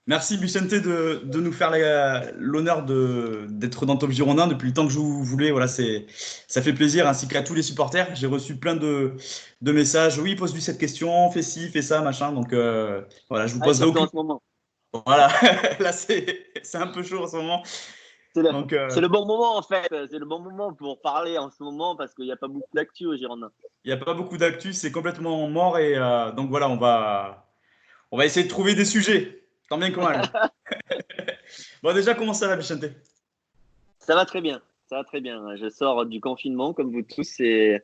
Merci Vicente de nous faire l'honneur d'être dans Top Girondin depuis le temps que je vous voulais. Voilà, ça fait plaisir, ainsi qu'à tous les supporters. J'ai reçu plein de messages. Oui, pose-lui cette question, fais ci, fais ça, machin. Donc voilà, je vous Ah, et poserai surtout aucune. en ce moment. Voilà, là c'est un peu chaud en ce moment. C'est le, Donc c'est le bon moment, en fait. C'est le bon moment pour parler en ce moment parce qu'il n'y a pas beaucoup d'actu au Girondin. il n'y a pas beaucoup d'actu, c'est complètement mort. Et donc voilà, on va essayer de trouver des sujets, tant bien que mal. Bon, déjà, comment ça va, Vicente? Ça va très bien. Ça va très bien. Je sors du confinement, comme vous tous, et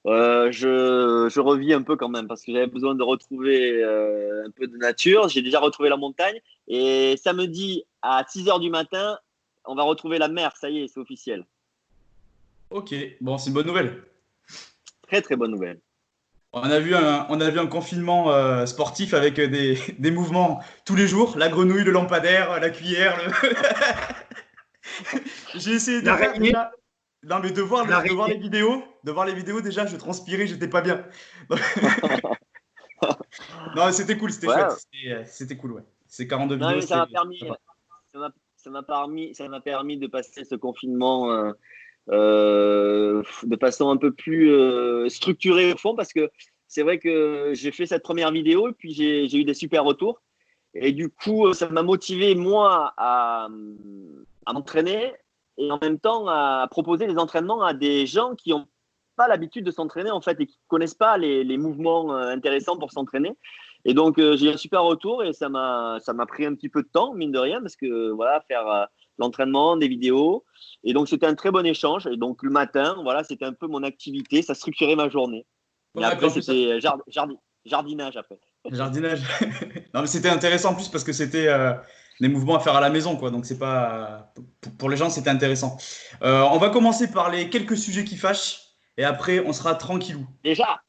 je revis un peu quand même parce que j'avais besoin de retrouver un peu de nature. J'ai déjà retrouvé la montagne. Et samedi à 6 heures du matin, on va retrouver la mer. Ça y est, c'est officiel. Ok, bon, c'est une bonne nouvelle. Très, très bonne nouvelle. On a vu un confinement sportif avec des mouvements tous les jours, la grenouille, le lampadaire, la cuillère. J'ai essayé de faire L'araignée, déjà. Non, mais de voir l'araignée. les vidéos déjà, je transpirais, j'étais pas bien. Non, c'était cool, c'était chouette, Ouais. c'était cool, ouais. Ces 42 Non, vidéos, mais ça m'a c'était permis, sympa. ça m'a permis de passer ce confinement de façon un peu plus structurée au fond parce que c'est vrai que j'ai fait cette première vidéo et puis j'ai eu des super retours. Et du coup, ça m'a motivé, moi, à m'entraîner et en même temps à proposer des entraînements à des gens qui n'ont pas l'habitude de s'entraîner en fait et qui ne connaissent pas les mouvements intéressants pour s'entraîner. Et donc, j'ai eu un super retour et ça m'a pris un petit peu de temps, mine de rien, parce que voilà, faire l'entraînement, des vidéos. Et donc, c'était un très bon échange. Et donc, le matin, voilà, c'était un peu mon activité, ça structurait ma journée. Et Ouais, puis après, en plus, c'était jardinage après. jardinage. Non, mais c'était intéressant en plus parce que c'était des mouvements à faire à la maison, quoi. Donc, c'est pas. Pour les gens, c'était intéressant. On va commencer par les quelques sujets qui fâchent et après, on sera tranquillou. Déjà,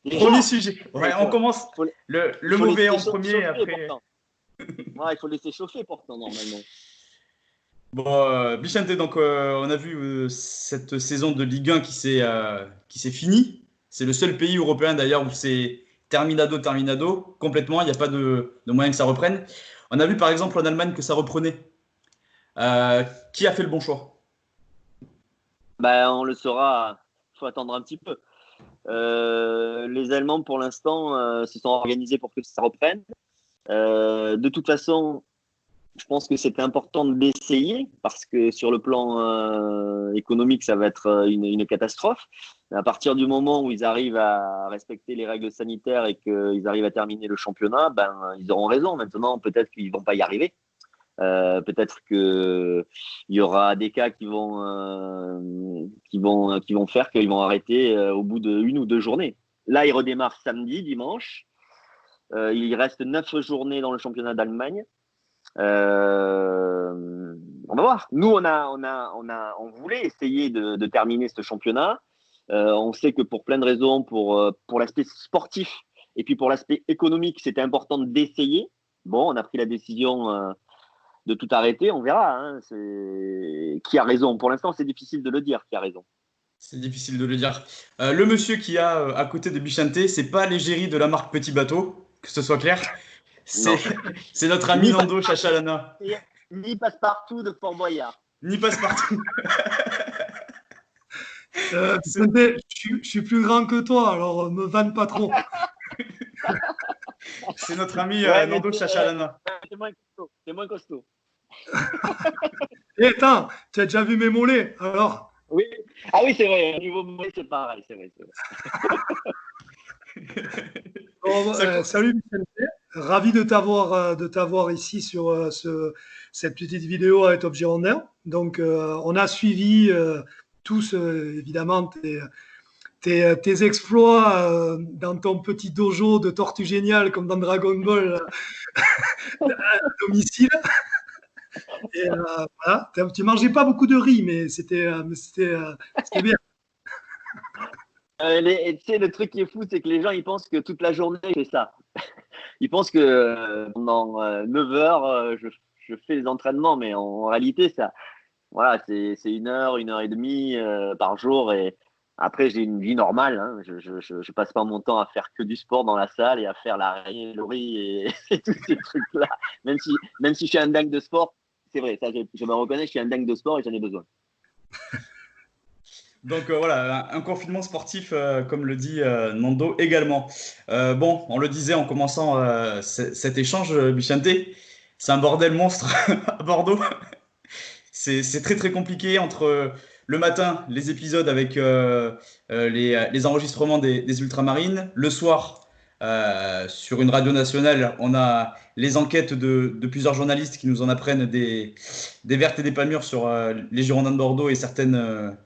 Premier déjà, sujet. eh, Ouais, on commence faut, il le faut mauvais laisser en premier et chauffer après. pourtant. Ouais, il faut laisser chauffer pourtant, normalement. Bon, Bichente, donc on a vu cette saison de Ligue 1 qui s'est finie. C'est le seul pays européen d'ailleurs où c'est terminado, terminado, complètement. Il n'y a pas de moyen que ça reprenne. On a vu par exemple en Allemagne que ça reprenait. Qui a fait le bon choix? Ben, on le saura, il faut attendre un petit peu. Les Allemands, pour l'instant, se sont organisés pour que ça reprenne. De toute façon, je pense que c'était important d'essayer parce que sur le plan économique, ça va être une catastrophe. À partir du moment où ils arrivent à respecter les règles sanitaires et qu'ils arrivent à terminer le championnat, ben, ils auront raison. Maintenant, peut-être qu'ils vont pas y arriver. Peut-être que il y aura des cas qui vont faire qu'ils vont arrêter au bout de 1 ou 2 journées. Là, ils redémarrent samedi, dimanche. Il reste 9 journées dans le championnat d'Allemagne. On va voir. Nous, on voulait essayer de terminer ce championnat. On sait que pour plein de raisons, pour l'aspect sportif et puis pour l'aspect économique, c'était important d'essayer. Bon, on a pris la décision de tout arrêter. On verra. Hein. Qui a raison? Pour l'instant, c'est difficile de le dire qui a raison. C'est difficile de le dire. Le monsieur qui a à côté de Bichente, c'est pas l'égérie de la marque Petit Bateau, que ce soit clair. C'est Non. c'est notre ami Ni, Nando Chachalana. ni passe-partout de Fort Boyard. Ni passe-partout. C'est Je suis plus grand que toi, alors me vanne pas trop. c'est notre ami Ouais, mais Nando Chachalana. c'est moins costaud. C'est moins costaud. Et attends, tu as déjà vu mes mollets, alors Oui. Ah oui, c'est vrai. Au niveau mollet, c'est pareil. C'est vrai, c'est vrai. bon, Ça, salut Vicente, ravi de t'avoir ici sur cette petite vidéo avec Top Girondin. Donc, on a suivi tous, évidemment, tes exploits dans ton petit dojo de Tortue Géniale, comme dans Dragon Ball, à domicile. Et voilà, tu mangeais pas beaucoup de riz, mais c'était bien. Tu sais, le truc qui est fou, c'est que les gens, ils pensent que toute la journée, je fais ça. Ils pensent que pendant 9 heures, je fais les entraînements, mais en réalité, ça, voilà, c'est 1 heure, 1 heure et demie par jour. Et Après, j'ai une vie normale. Hein. Je passe pas mon temps à faire que du sport dans la salle et à faire l'arrêt, le riz et tous ces trucs-là. Même si je suis un dingue de sport, c'est vrai, ça, je me reconnais, je suis un dingue de sport et j'en ai besoin. Donc voilà, un confinement sportif, comme le dit Nando également. Bon, on le disait en commençant cet échange, Bichente, c'est un bordel monstre à Bordeaux. C'est très très compliqué entre le matin, les épisodes avec les enregistrements des ultramarines. Le soir, sur une radio nationale, on a les enquêtes de plusieurs journalistes qui nous en apprennent des vertes et des pas mûres sur les Girondins de Bordeaux et certaines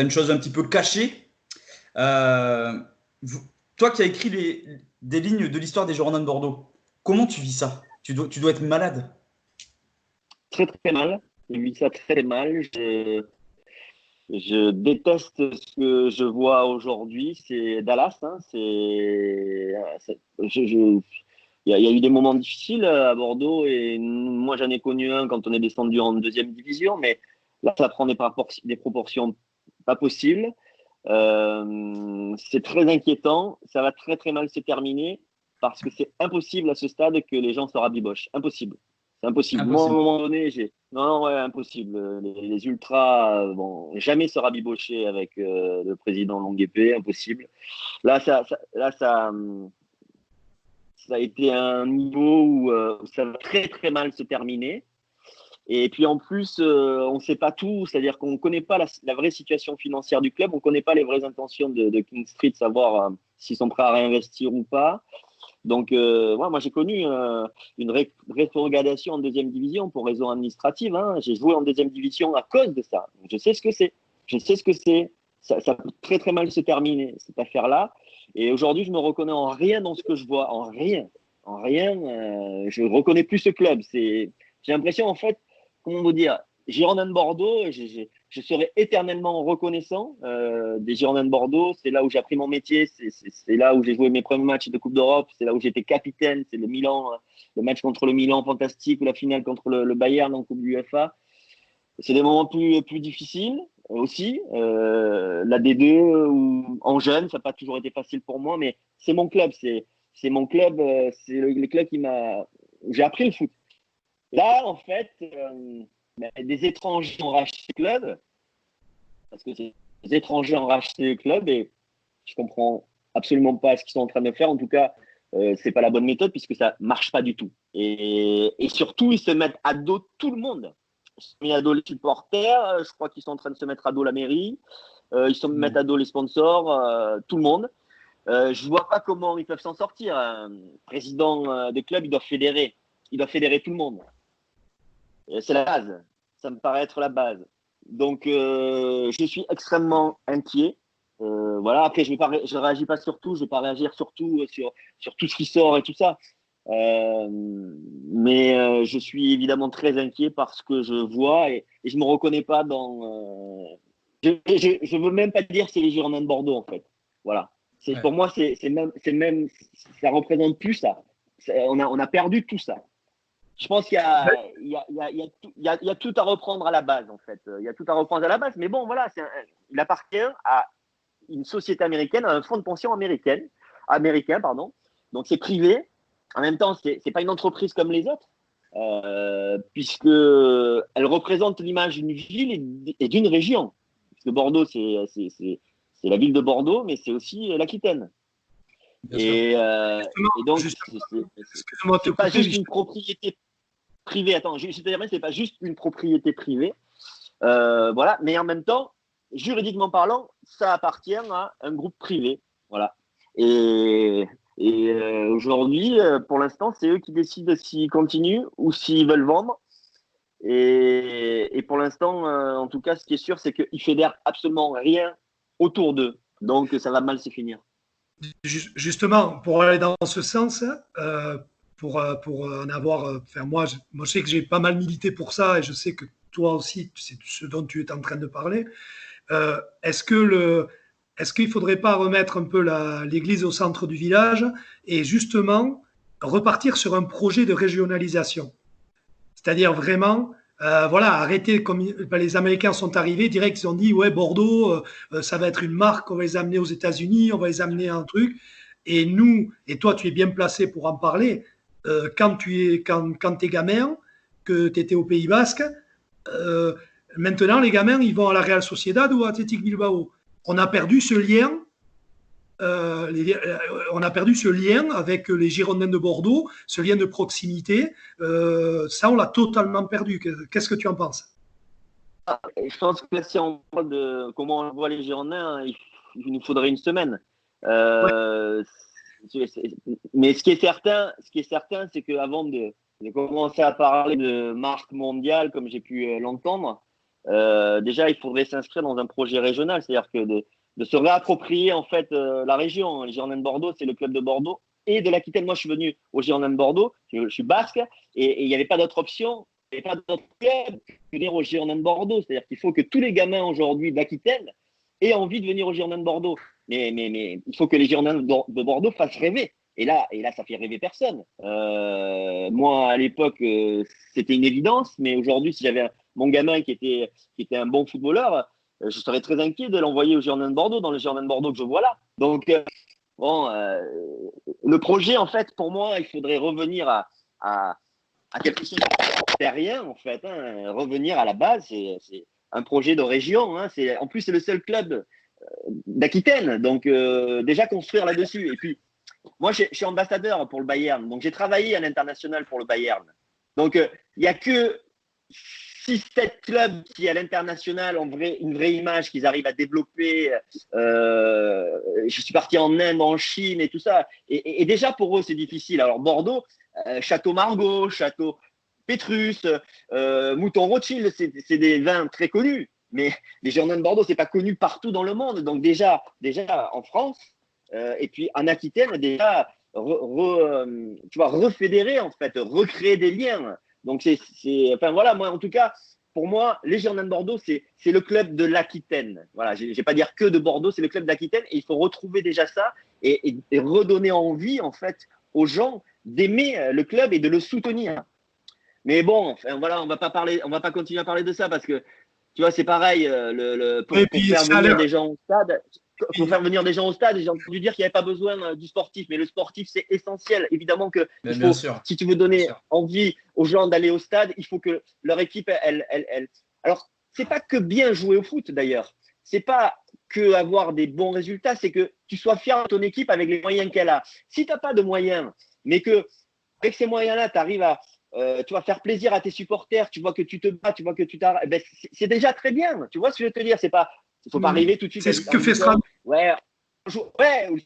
choses un petit peu cachées. Euh, Toi qui as écrit des lignes de l'histoire des Girondins de Bordeaux, comment tu vis ça? Tu dois être malade. Très très mal. Je vis ça très mal. Je déteste ce que je vois aujourd'hui. C'est Dallas. Hein. Il y a eu des moments difficiles à Bordeaux et moi j'en ai connu un quand on est descendu en deuxième division, mais là ça prend des proportions pas possibles. C'est très inquiétant. Ça va très très mal se terminer parce que c'est impossible à ce stade que les gens se rabibochent. Impossible. C'est impossible. Moi, à un moment donné, non, ouais, impossible. Les ultras vont jamais se rabibocher avec le président Longuepée, impossible. Là, ça a été un niveau où ça va très très mal se terminer. Et puis en plus, on ne sait pas tout, c'est-à-dire qu'on ne connaît pas la vraie situation financière du club, on ne connaît pas les vraies intentions de King Street, savoir s'ils sont prêts à réinvestir ou pas. Donc, moi, j'ai connu une rétrogradation en deuxième division pour raison administrative. Hein. J'ai joué en deuxième division à cause de ça. Je sais ce que c'est. Ça peut très, très mal se terminer, cette affaire-là. Et aujourd'hui, je me reconnais en rien dans ce que je vois. En rien. Je ne reconnais plus ce club. J'ai l'impression, en fait, comment vous dire, Girondins de Bordeaux, je serai éternellement reconnaissant des Girondins de Bordeaux. C'est là où j'ai appris mon métier, c'est là où j'ai joué mes premiers matchs de Coupe d'Europe, c'est là où j'étais capitaine, c'est le Milan, le match contre le Milan fantastique ou la finale contre le Bayern en Coupe UEFA. C'est des moments plus difficiles aussi. La D2 ou en jeune, ça n'a pas toujours été facile pour moi, mais c'est mon club, c'est mon club, c'est le club j'ai appris le foot. Là, en fait, des étrangers ont racheté le club, parce que des étrangers ont racheté le club et je comprends absolument pas ce qu'ils sont en train de faire. En tout cas, c'est pas la bonne méthode puisque ça marche pas du tout. Et surtout, ils se mettent à dos tout le monde. Ils se mettent à dos les supporters, je crois qu'ils sont en train de se mettre à dos la mairie, ils se mettent à dos les sponsors, tout le monde. Je vois pas comment ils peuvent s'en sortir. Un président des clubs, il doit fédérer tout le monde. C'est la base. Ça me paraît être la base. Donc, je suis extrêmement inquiet. Voilà. Après, je réagis pas sur tout. Je vais pas réagir sur tout ce qui sort et tout ça. Mais je suis évidemment très inquiet par ce que je vois et je me reconnais pas dans. Je veux même pas dire c'est les Girondins de Bordeaux en fait. Voilà. Ouais. Pour moi, c'est même, ça représente plus ça. On a perdu tout ça. Je pense qu'il y a tout à reprendre à la base, en fait. Il y a tout à reprendre à la base. Mais bon, voilà, il appartient à une société américaine, à un fonds de pension américain, pardon. Donc, c'est privé. En même temps, c'est pas une entreprise comme les autres, puisque elle représente l'image d'une ville et d'une région. Parce que Bordeaux, c'est la ville de Bordeaux, mais c'est aussi l'Aquitaine. Et donc, c'est pas juste une propriété privée. Attends, c'est pas juste une propriété privée. Voilà, mais en même temps, juridiquement parlant, ça appartient à un groupe privé. Voilà. Et aujourd'hui, pour l'instant, c'est eux qui décident s'ils continuent ou s'ils veulent vendre. Et pour l'instant, en tout cas, ce qui est sûr, c'est qu'ils fédèrent absolument rien autour d'eux. Donc, ça va mal se finir. Justement, pour aller dans ce sens, pour en avoir, moi, je sais que j'ai pas mal milité pour ça et je sais que toi aussi, c'est ce dont tu es en train de parler. Est-ce qu'il ne faudrait pas remettre un peu l'église au centre du village et justement repartir sur un projet de régionalisation? C'est-à-dire vraiment Voilà, arrêtez, comme les Américains sont arrivés, direct, ils ont dit, ouais, Bordeaux, ça va être une marque, on va les amener aux États-Unis, on va les amener à un truc. Et nous, et toi, tu es bien placé pour en parler, quand t'es gamin, que tu étais au Pays Basque, euh, maintenant, les gamins, ils vont à la Real Sociedad ou à Athletic Bilbao. On a perdu ce lien on a perdu ce lien avec les Girondins de Bordeaux, ce lien de proximité. Ça, on l'a totalement perdu. Qu'est-ce que tu en penses? Je pense que si on parle de comment on voit les Girondins, il nous faudrait une semaine. Mais ce qui est certain, c'est qu'avant de commencer à parler de marque mondiale, comme j'ai pu l'entendre, déjà, il faudrait s'inscrire dans un projet régional, c'est-à-dire que de se réapproprier en fait la région. Les Girondins de Bordeaux, c'est le club de Bordeaux et de l'Aquitaine. Moi, je suis venu aux Girondins de Bordeaux, je suis basque, et il n'y avait pas d'autre option, il n'y avait pas d'autre club que venir aux Girondins de Bordeaux. C'est-à-dire qu'il faut que tous les gamins aujourd'hui d'Aquitaine aient envie de venir aux Girondins de Bordeaux. Mais il faut que les Girondins de Bordeaux fassent rêver. Et là, ça fait rêver personne. Moi, à l'époque, c'était une évidence, mais aujourd'hui, si j'avais mon gamin qui était un bon footballeur, je serais très inquiet de l'envoyer aux Girondins de Bordeaux, dans les Girondins de Bordeaux que je vois là. Donc, le projet, en fait, pour moi, il faudrait revenir à quelque chose de terrien, en fait. Revenir à la base, c'est un projet de région. En plus, c'est le seul club d'Aquitaine. Donc, déjà construire là-dessus. Et puis, moi, je suis ambassadeur pour le Bayern. Donc, j'ai travaillé à l'international pour le Bayern. Donc, il n'y a que 6-7 clubs qui, à l'international, ont une vraie image qu'ils arrivent à développer. Je suis parti en Inde, en Chine et tout ça. Et déjà, pour eux, c'est difficile. Alors, Bordeaux, Château Margaux, Château Pétrus, Mouton Rothschild, c'est des vins très connus. Mais les Girondins de Bordeaux, ce n'est pas connu partout dans le monde. Donc, déjà en France, et puis en Aquitaine, déjà, tu vois, refédérer, en fait, recréer des liens. Donc, enfin voilà, moi, en tout cas, pour moi, les Girondins de Bordeaux, c'est le club de l'Aquitaine. Voilà, je ne vais pas dire que de Bordeaux, c'est le club d'Aquitaine et il faut retrouver déjà ça et redonner envie, en fait, aux gens d'aimer le club et de le soutenir. Mais bon, enfin, voilà, on va pas continuer à parler de ça parce que, tu vois, c'est pareil, pour faire venir des gens au stade. Pour faire venir des gens au stade, j'ai entendu dire qu'il n'y avait pas besoin du sportif, mais le sportif, c'est essentiel. Évidemment que si tu veux donner envie aux gens d'aller au stade, il faut que leur équipe, elle. Alors, c'est pas que bien jouer au foot, d'ailleurs. C'est pas que avoir des bons résultats, c'est que tu sois fier de ton équipe avec les moyens qu'elle a. Si tu n'as pas de moyens, mais que avec ces moyens-là, tu arrives à tu vas faire plaisir à tes supporters, tu vois que tu te bats, tu vois que tu t'arrêtes, ben, c'est déjà très bien. Tu vois ce que je veux te dire? C'est pas, il faut pas arriver tout de suite. C'est ce que fait Strasbourg. Ouais,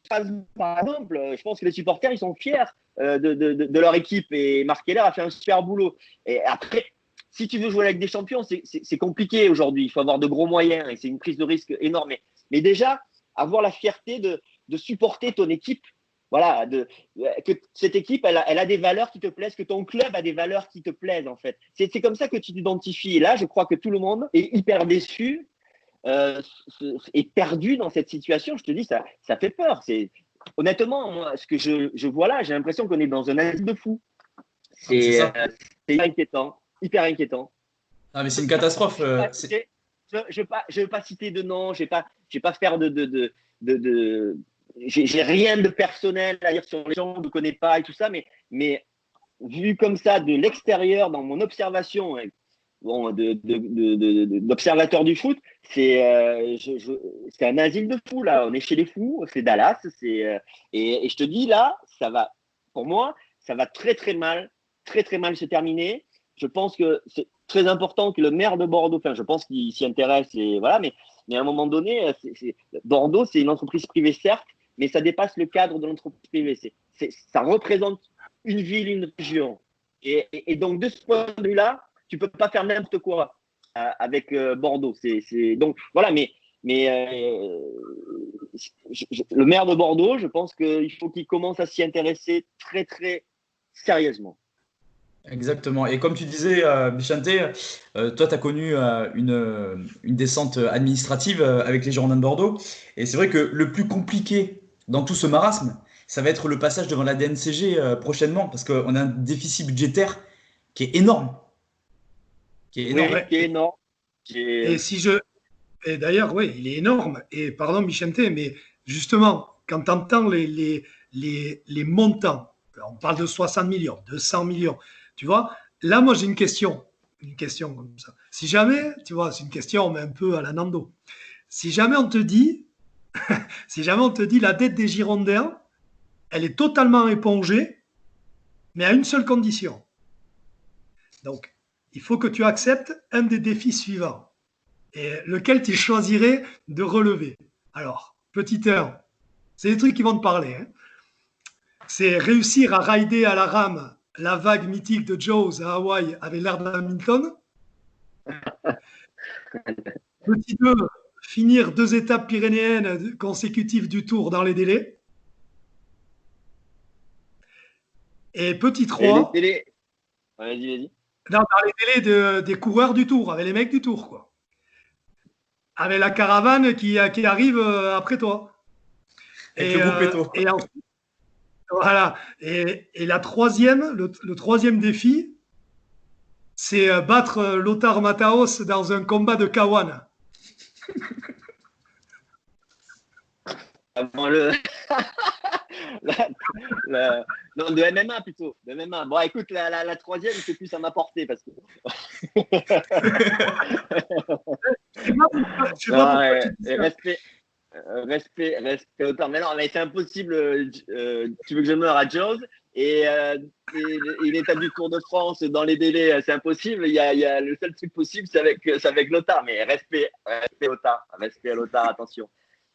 Strasbourg, par exemple, je pense que les supporters, ils sont fiers de leur équipe et Marc Keller a fait un super boulot. Et après, si tu veux jouer avec des champions, c'est compliqué aujourd'hui. Il faut avoir de gros moyens et c'est une prise de risque énorme. Mais déjà, avoir la fierté de supporter ton équipe. Voilà, que cette équipe, elle a des valeurs qui te plaisent, que ton club a des valeurs qui te plaisent, en fait. C'est comme ça que tu t'identifies. Et là, je crois que tout le monde est hyper déçu, est perdu dans cette situation. Je te dis, ça fait peur. Honnêtement, moi, ce que je vois là, j'ai l'impression qu'on est dans un asile de fou. C'est hyper inquiétant, hyper inquiétant. Ah, mais c'est une catastrophe. Je veux pas citer de nom, je vais pas faire j'ai rien de personnel à dire sur les gens, je ne connais pas et tout ça, mais vu comme ça de l'extérieur, dans mon observation, d'observateur du foot, c'est un asile de fous là. On est chez les fous, c'est Dallas, et je te dis là, pour moi, ça va très très mal se terminer. Je pense que c'est très important que le maire de Bordeaux, enfin, je pense qu'il s'y intéresse et voilà, mais à un moment donné, Bordeaux, c'est une entreprise privée certes, mais ça dépasse le cadre de l'entreprise privée. Ça représente une ville, une région. Et donc, de ce point de vue-là, tu ne peux pas faire n'importe quoi avec Bordeaux. Donc, voilà, mais le maire de Bordeaux, je pense qu'il faut qu'il commence à s'y intéresser très, très sérieusement. Exactement. Et comme tu disais, Bichante, toi, tu as connu une descente administrative avec les Girondins de Bordeaux. Et c'est vrai que le plus compliqué dans tout ce marasme, ça va être le passage devant la DNCG prochainement, parce qu'on a un déficit budgétaire qui est énorme. qui est énorme. Oui, qui est énorme. Et d'ailleurs, oui, il est énorme. Et pardon, Michente, mais justement, quand tu entends les montants, on parle de 60 millions, de 100 millions, tu vois, là, moi, j'ai une question comme ça. Si jamais, tu vois, c'est une question, mais un peu à la Nando. Si jamais on te dit, la dette des Girondins, elle est totalement épongée, mais à une seule condition. Donc, il faut que tu acceptes un des défis suivants. Et lequel tu choisirais de relever. Alors, petit 1, c'est des trucs qui vont te parler. Hein. C'est réussir à rider à la rame la vague mythique de Jaws à Hawaï avec l'air d'Hamilton. Petit 2, finir 2 étapes pyrénéennes consécutives du Tour dans les délais. Et petit 3, vas-y. Dans les délais des coureurs du Tour, avec les mecs du Tour, quoi. Avec la caravane qui arrive après toi. Avec le groupe Eto. Et ensuite, voilà. Et la troisième, le troisième défi, c'est battre Lothar Matthäus dans un combat de Kawan. Avant non, de MMA plutôt. De MMA. Bon, écoute, la troisième, c'est plus à m'apporter parce que. Respect autant. Mais non, mais c'est impossible. Tu veux que je meure à Jaws et une étape du Tour de France dans les délais, c'est impossible. Il y a le seul truc possible, c'est avec Lothar. Mais respect à Lothar, attention.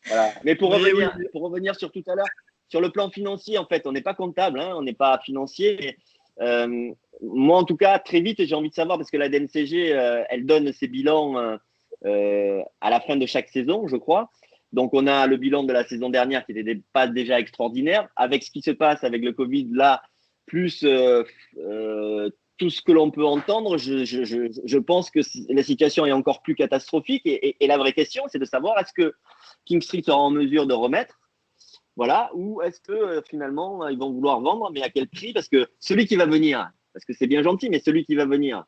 Voilà. Mais pour revenir sur tout à l'heure, sur le plan financier, en fait, on n'est pas comptable, hein, on n'est pas financier. Mais, moi, en tout cas, très vite, j'ai envie de savoir parce que la DNCG, elle donne ses bilans à la fin de chaque saison, je crois. Donc, on a le bilan de la saison dernière qui n'était pas déjà extraordinaire. Avec ce qui se passe avec le Covid, là, plus tout ce que l'on peut entendre, je pense que la situation est encore plus catastrophique. Et la vraie question, c'est de savoir est-ce que King Street sera en mesure de remettre, voilà, ou est-ce que finalement, ils vont vouloir vendre, mais à quel prix? Parce que celui qui va venir, parce que c'est bien gentil, mais celui qui va venir,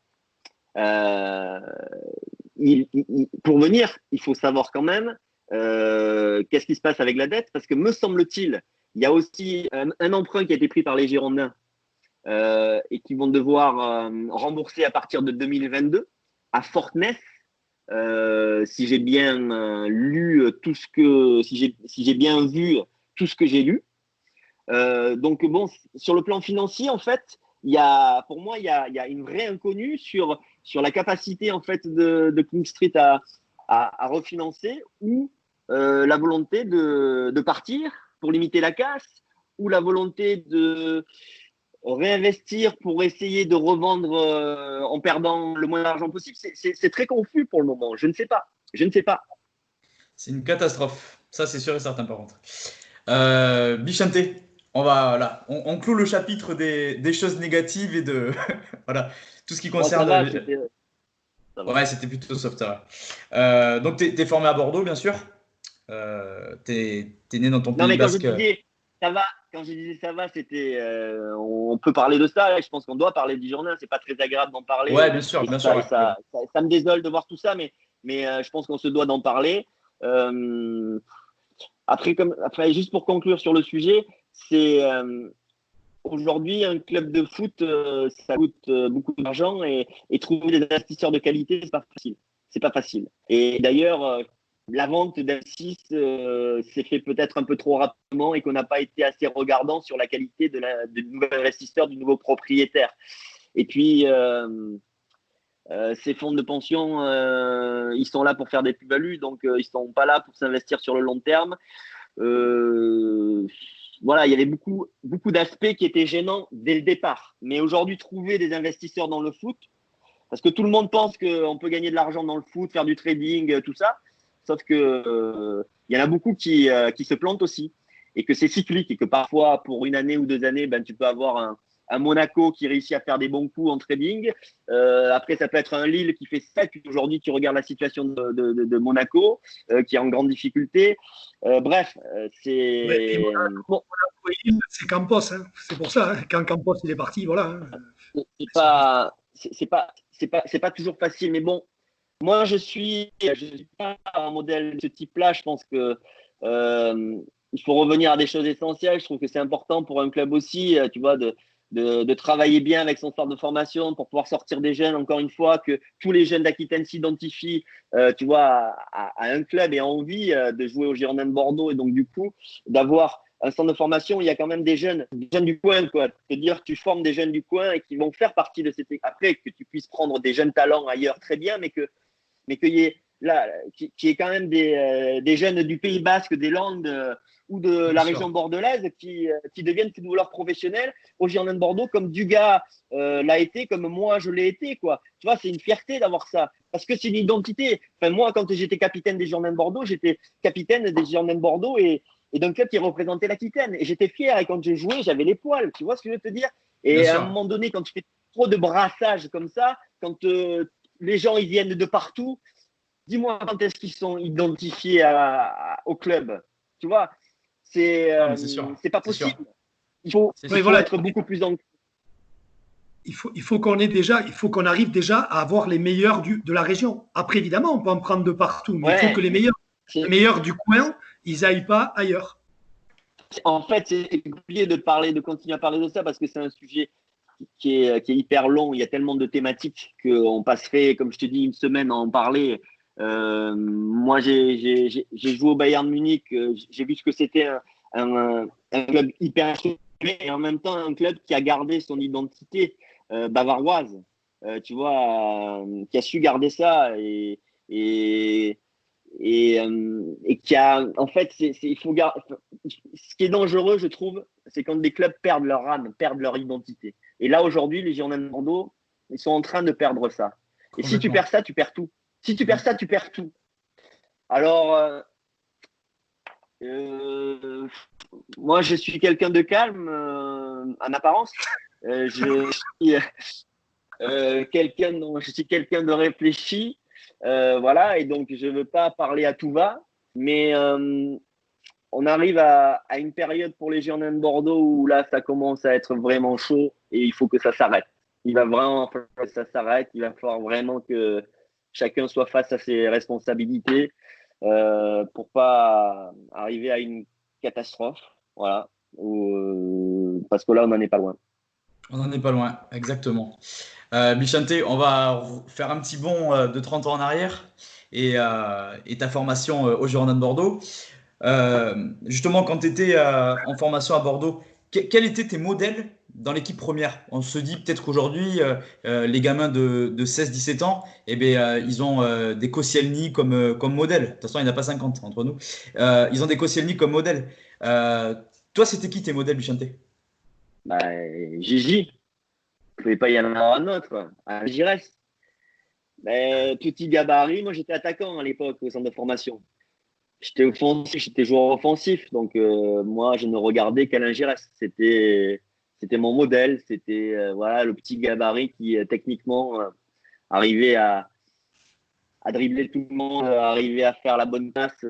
pour venir, il faut savoir quand même qu'est-ce qui se passe avec la dette, parce que me semble-t-il, il y a aussi un emprunt qui a été pris par les Girondins et qui vont devoir rembourser à partir de 2022 à Fortness, si j'ai bien lu tout ce que, si j'ai bien vu tout ce que j'ai lu. Donc bon, sur le plan financier, en fait, pour moi, il y a une vraie inconnue sur la capacité en fait de King Street à refinancer ou la volonté de partir pour limiter la casse ou la volonté de réinvestir pour essayer de revendre en perdant le moins d'argent possible. C'est très confus pour le moment. Je ne sais pas. C'est une catastrophe. Ça, c'est sûr et certain, par contre. Bichante, on clôt le chapitre des choses négatives et de voilà, tout ce qui concerne. Ouais, c'était plutôt soft. Donc, tu es formé à Bordeaux, bien sûr. Tu es né dans ton pays basque. Quand je disais ça va, c'était on peut parler de ça. Et je pense qu'on doit parler du journal. C'est pas très agréable d'en parler. Ouais, bien sûr. Ça me désole de voir tout ça, mais je pense qu'on se doit d'en parler. Après, juste pour conclure sur le sujet, c'est aujourd'hui un club de foot, ça coûte beaucoup d'argent et trouver des investisseurs de qualité, c'est pas facile. Et d'ailleurs, la vente d'M6 s'est fait peut-être un peu trop rapidement et qu'on n'a pas été assez regardant sur la qualité du nouvel investisseur, du nouveau propriétaire. Et puis, ces fonds de pension, ils sont là pour faire des plus-values, donc ils ne sont pas là pour s'investir sur le long terme. Voilà, il y avait beaucoup d'aspects qui étaient gênants dès le départ. Mais aujourd'hui, trouver des investisseurs dans le foot, parce que tout le monde pense qu'on peut gagner de l'argent dans le foot, faire du trading, tout ça. Sauf que y en a beaucoup qui se plantent aussi et que c'est cyclique et que parfois, pour une année ou 2 années, tu peux avoir un Monaco qui réussit à faire des bons coups en trading. Après, ça peut être un Lille qui fait ça. Puis aujourd'hui, tu regardes la situation de Monaco qui est en grande difficulté. Bref, c'est… Monaco, c'est Campos. Hein. C'est pour ça. Hein. Quand Campos il est parti, voilà. Hein. c'est pas toujours facile. Mais bon, moi, je suis pas un modèle de ce type-là. Je pense que il faut revenir à des choses essentielles. Je trouve que c'est important pour un club aussi, tu vois, de travailler bien avec son centre de formation pour pouvoir sortir des jeunes. Encore une fois, que tous les jeunes d'Aquitaine s'identifient, tu vois, à un club et aient envie de jouer au Girondins de Bordeaux. Et donc, du coup, d'avoir un centre de formation où il y a quand même des jeunes du coin, quoi. Te dire, tu formes des jeunes du coin et qui vont faire partie de cette. Après, que tu puisses prendre des jeunes talents ailleurs, très bien, mais qu'il y ait là, qui est quand même des jeunes du Pays Basque, des Landes ou de la région bordelaise qui deviennent footballeurs professionnels au Girondins de Bordeaux, comme Dugas l'a été, comme moi je l'ai été, quoi. Tu vois, c'est une fierté d'avoir ça, parce que c'est une identité. Enfin, moi, quand j'étais capitaine des Girondins de Bordeaux, j'étais capitaine des Girondins de Bordeaux et d'un club qui représentait l'Aquitaine. Et j'étais fier, et quand j'ai joué, j'avais les poils, tu vois ce que je veux te dire. Et à un moment donné, quand tu fais trop de brassage comme ça, quand les gens ils viennent de partout, dis-moi quand est-ce qu'ils sont identifiés au club. Tu vois, c'est pas possible. Il faut être beaucoup plus en. Il faut qu'on arrive déjà à avoir les meilleurs de la région. Après, évidemment, on peut en prendre de partout, mais il faut que les meilleurs du coin, ils n'aillent pas ailleurs. En fait, c'est compliqué de continuer à parler de ça parce que c'est un sujet qui est hyper long. Il y a tellement de thématiques qu'on passerait, comme je te dis, une semaine à en parler. Moi, j'ai joué au Bayern Munich. J'ai vu ce que c'était un club hyper structuré et en même temps un club qui a gardé son identité bavaroise. Tu vois, qui a su garder ça et qui a, en fait, il faut garder. Ce qui est dangereux, je trouve, c'est quand des clubs perdent leur âme, perdent leur identité. Et là, aujourd'hui, les Girondins de Bordeaux, ils sont en train de perdre ça. Et si tu perds ça, tu perds tout. Si tu perds ça, tu perds tout. Alors, moi, je suis quelqu'un de calme en apparence. Je suis quelqu'un de réfléchi. Voilà, et donc je ne veux pas parler à tout va. Mais on arrive à une période pour les Girondins de Bordeaux où là, ça commence à être vraiment chaud et il faut que ça s'arrête. Il va vraiment falloir que ça s'arrête. Il va falloir vraiment que chacun soit face à ses responsabilités pour pas arriver à une catastrophe. Voilà. Parce que là, on n'en est pas loin. On n'en est pas loin, exactement. Bichante, on va faire un petit bond de 30 ans en arrière et ta formation au Girondins de Bordeaux. Justement, quand tu étais en formation à Bordeaux, quels étaient tes modèles dans l'équipe première? On se dit peut-être qu'aujourd'hui, les gamins de 16-17 ans, eh bien, ils ont des Koscielny comme modèle. De toute façon, il n'y en a pas 50 entre nous. Ils ont des Koscielny comme modèle. Toi, c'était qui tes modèles, Bichante? Gigi. Il ne pouvait pas y en avoir un autre. Giresse. Petit gabarit. Moi, j'étais attaquant à l'époque au centre de formation. J'étais offensif, j'étais joueur offensif. Donc, moi, je ne regardais qu'Alain Giresse. C'était mon modèle. C'était voilà, le petit gabarit qui, techniquement, arrivait à dribbler tout le monde, arrivait à faire la bonne passe.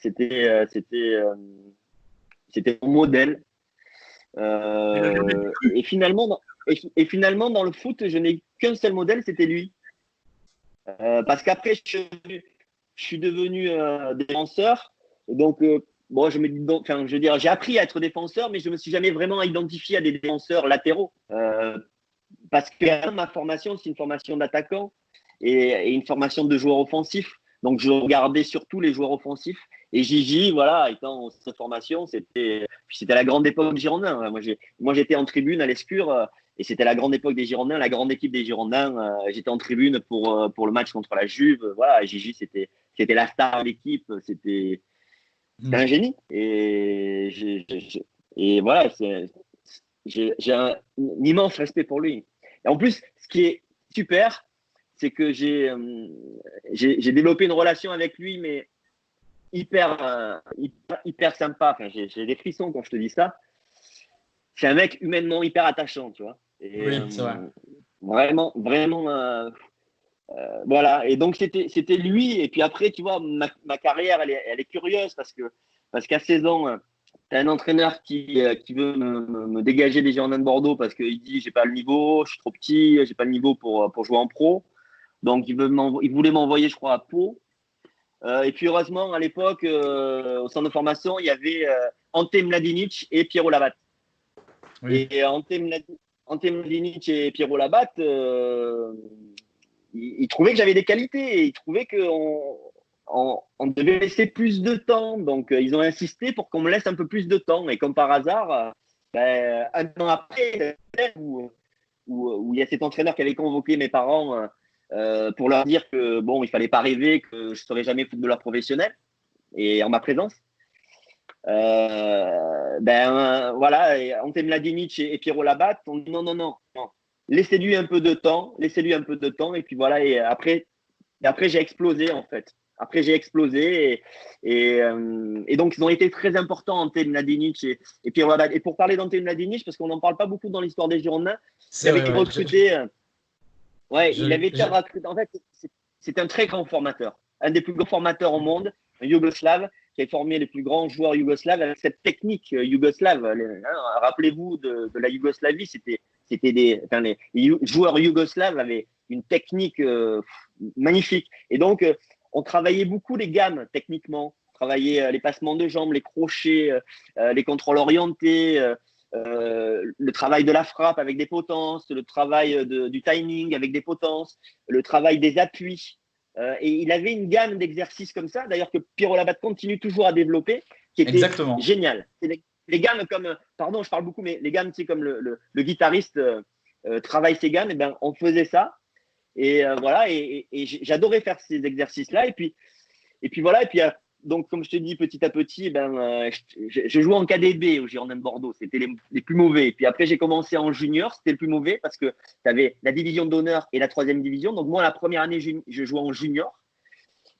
C'était mon modèle. Et finalement, dans le foot, je n'ai qu'un seul modèle, c'était lui. Parce qu'après, je suis devenu défenseur. Donc, bon, je veux dire, j'ai appris à être défenseur, mais je me suis jamais vraiment identifié à des défenseurs latéraux. Parce que ma formation, c'est une formation d'attaquant et une formation de joueur offensif. Donc, je regardais surtout les joueurs offensifs. Et Gigi, voilà, étant en cette formation, c'était la grande époque Girondins. Moi, j'étais en tribune à l'Escure et c'était la grande époque des Girondins, la grande équipe des Girondins. J'étais en tribune pour le match contre la Juve. Voilà, et Gigi, c'était la star de l'équipe. C'était un génie. Et voilà, j'ai un immense respect pour lui. Et en plus, ce qui est super, c'est que j'ai développé une relation avec lui, mais hyper sympa. Enfin, j'ai des frissons quand je te dis ça. C'est un mec humainement hyper attachant, tu vois. Et, oui, c'est vrai. Vraiment, voilà. Et donc, c'était lui. Et puis après, tu vois, ma carrière, elle est curieuse parce qu'à 16 ans, un entraîneur qui veut me dégager des Girondins de Bordeaux parce qu'il dit j'ai pas le niveau, je suis trop petit, j'ai pas le niveau pour jouer en pro. Donc il voulait m'envoyer, je crois, à Pau. Et puis heureusement, à l'époque, au centre de formation, il y avait Ante Mladinic et Pierrot Labatte. Oui. Et Ante Mladinic et Pierrot Labatte, ils trouvaient que j'avais des qualités et ils trouvaient qu'on devait laisser plus de temps. Donc, ils ont insisté pour qu'on me laisse un peu plus de temps. Et comme par hasard, un an après, où il y a cet entraîneur qui avait convoqué mes parents pour leur dire que bon, il fallait pas rêver, que je serais jamais footballeur professionnel, et en ma présence. Voilà, et Ante Mladinic et Pierrot Labatte ont dit non. Laissez-lui un peu de temps, et puis voilà, et après j'ai explosé en fait. Après j'ai explosé et donc ils ont été très importants, Ante Mladinic et Pierrot Labatte. Et pour parler d'Ante Mladinic, parce qu'on n'en parle pas beaucoup dans l'histoire des Girondins, il avait été recruté. Il avait été recruté. En fait, c'est un très grand formateur, un des plus grands formateurs au monde, un Yougoslave qui a formé les plus grands joueurs yougoslaves avec cette technique yougoslave. Rappelez-vous de la Yougoslavie, les joueurs yougoslaves avaient une technique magnifique. Et donc, on travaillait beaucoup les gammes techniquement. On travaillait les passements de jambes, les crochets, les contrôles orientés, le travail de la frappe avec des potences, le travail du timing avec des potences, le travail des appuis. Et il avait une gamme d'exercices comme ça, d'ailleurs que Pierrot Labatte continue toujours à développer, qui était génial. C'est les gammes comme, pardon, je parle beaucoup, mais les gammes, c'est comme le guitariste travaille ses gammes, et ben on faisait ça. Et voilà, et j'adorais faire ces exercices-là. Et puis voilà, et puis donc comme je te dis, petit à petit, je jouais en KDB au Girondins de Bordeaux, c'était les plus mauvais. Et puis après, j'ai commencé en junior, c'était le plus mauvais parce que tu avais la division d'honneur et la 3e division. Donc moi, la première année, je jouais en junior.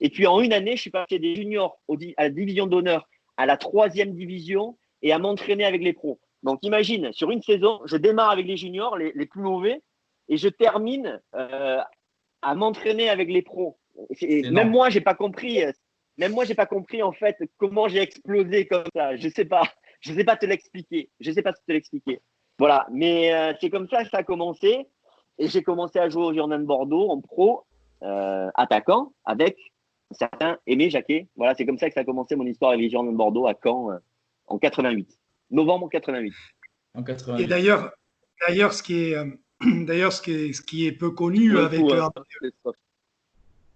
Et puis en une année, je suis passé des juniors à la division d'honneur à la 3e division et à m'entraîner avec les pros. Donc imagine, sur une saison, je démarre avec les juniors, les plus mauvais, et je termine à m'entraîner avec les pros. Même moi, j'ai pas compris en fait comment j'ai explosé comme ça. Je sais pas te l'expliquer. Voilà, mais c'est comme ça que ça a commencé. Et j'ai commencé à jouer au Girondins de Bordeaux en pro, attaquant, avec un certain Aimé Jacquet. Voilà, c'est comme ça que ça a commencé mon histoire avec les Girondins de Bordeaux à Caen en 88. Novembre 88. En 88. Et d'ailleurs, ce qui est peu connu avec.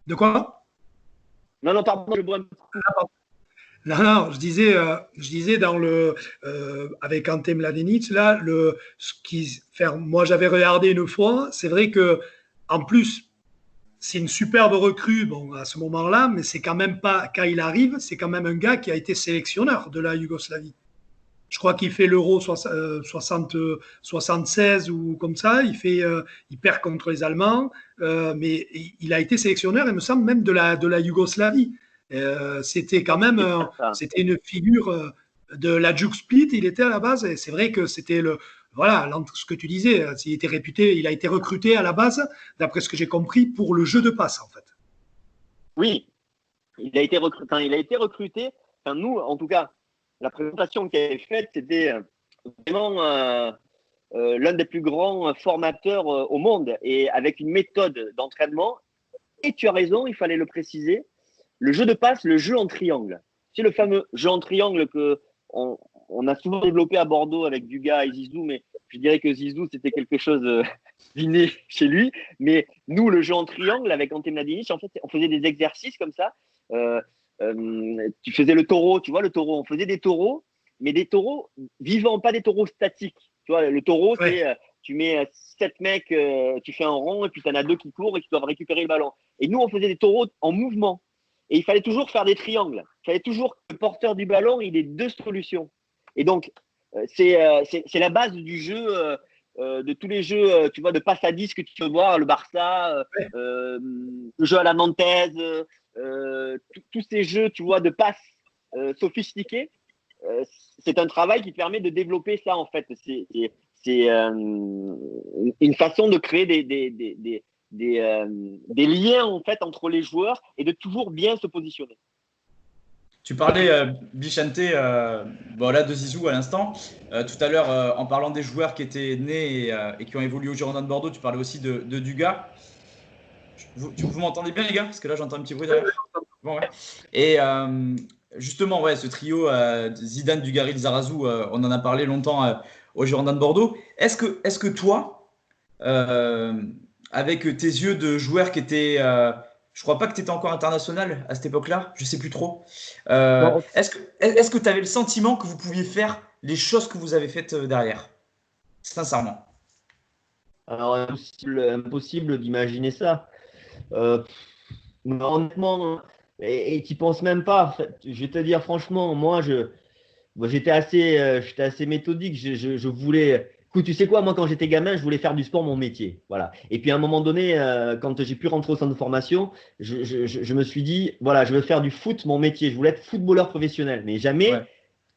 De quoi? Non, pardon, je bois. Non, je disais avec Ante Mladinic, là, moi j'avais regardé une fois, c'est vrai que en plus c'est une superbe recrue, bon, à ce moment-là, mais c'est quand même pas, quand il arrive, c'est quand même un gars qui a été sélectionneur de la Yougoslavie. Je crois qu'il fait l'Euro 76 ou comme ça. Il perd contre les Allemands, mais il a été sélectionneur, il me semble, même de la Yougoslavie. C'était quand même c'était une figure de la Juke Split. Il était à la base, et c'est vrai que c'était ce que tu disais. Il était réputé, il a été recruté à la base, d'après ce que j'ai compris, pour le jeu de passe, en fait. Oui, il a été recruté. Enfin, nous, en tout cas. La présentation qu'elle avait faite, c'était vraiment l'un des plus grands formateurs au monde et avec une méthode d'entraînement. Et tu as raison, il fallait le préciser, le jeu de passe, le jeu en triangle. C'est le fameux jeu en triangle qu'on a souvent développé à Bordeaux avec Dugas et Zizou, mais je dirais que Zizou, c'était quelque chose d'inné chez lui. Mais nous, le jeu en triangle avec Ante Mladinic, en fait, on faisait des exercices comme ça. Tu faisais le taureau, tu vois, le taureau. On faisait des taureaux, mais des taureaux vivants, pas des taureaux statiques. Tu vois, le taureau, c'est tu mets 7 mecs, tu fais un rond, et puis tu en as 2 qui courent et qui doivent récupérer le ballon. Et nous, on faisait des taureaux en mouvement. Et il fallait toujours faire des triangles. Il fallait toujours que le porteur du ballon, il ait 2 solutions. Et donc, c'est la base du jeu, de tous les jeux, tu vois, de passe à 10 que tu peux voir, le Barça, le jeu à la nantaise, tous ces jeux, tu vois, de passes sophistiqués, c'est un travail qui permet de développer ça, en fait. C'est une façon de créer des liens, en fait, entre les joueurs et de toujours bien se positionner. Tu parlais, Bichente, voilà, de Zizou à l'instant. Tout à l'heure, en parlant des joueurs qui étaient nés et qui ont évolué au Girondins de Bordeaux, tu parlais aussi de Dugas. Vous m'entendez bien, les gars? Parce que là, j'entends un petit bruit derrière. Bon, ouais. Et justement, ouais, ce trio, Zidane, Dugarry, Zarazou, on en a parlé longtemps au Girondins de Bordeaux. Est-ce que toi, avec tes yeux de joueur qui étaient. Je crois pas que tu étais encore international à cette époque-là, je sais plus trop. Non. Est-ce que tu avais le sentiment que vous pouviez faire les choses que vous avez faites derrière? Sincèrement. Alors, impossible d'imaginer ça. Mais honnêtement, et tu penses même pas. En fait, je vais te dire franchement, moi, j'étais assez méthodique. Je voulais. Écoute, tu sais quoi, moi, quand j'étais gamin, je voulais faire du sport mon métier. Voilà. Et puis, à un moment donné, quand j'ai pu rentrer au centre de formation, je me suis dit, voilà, je veux faire du foot mon métier. Je voulais être footballeur professionnel. Mais jamais, Ouais.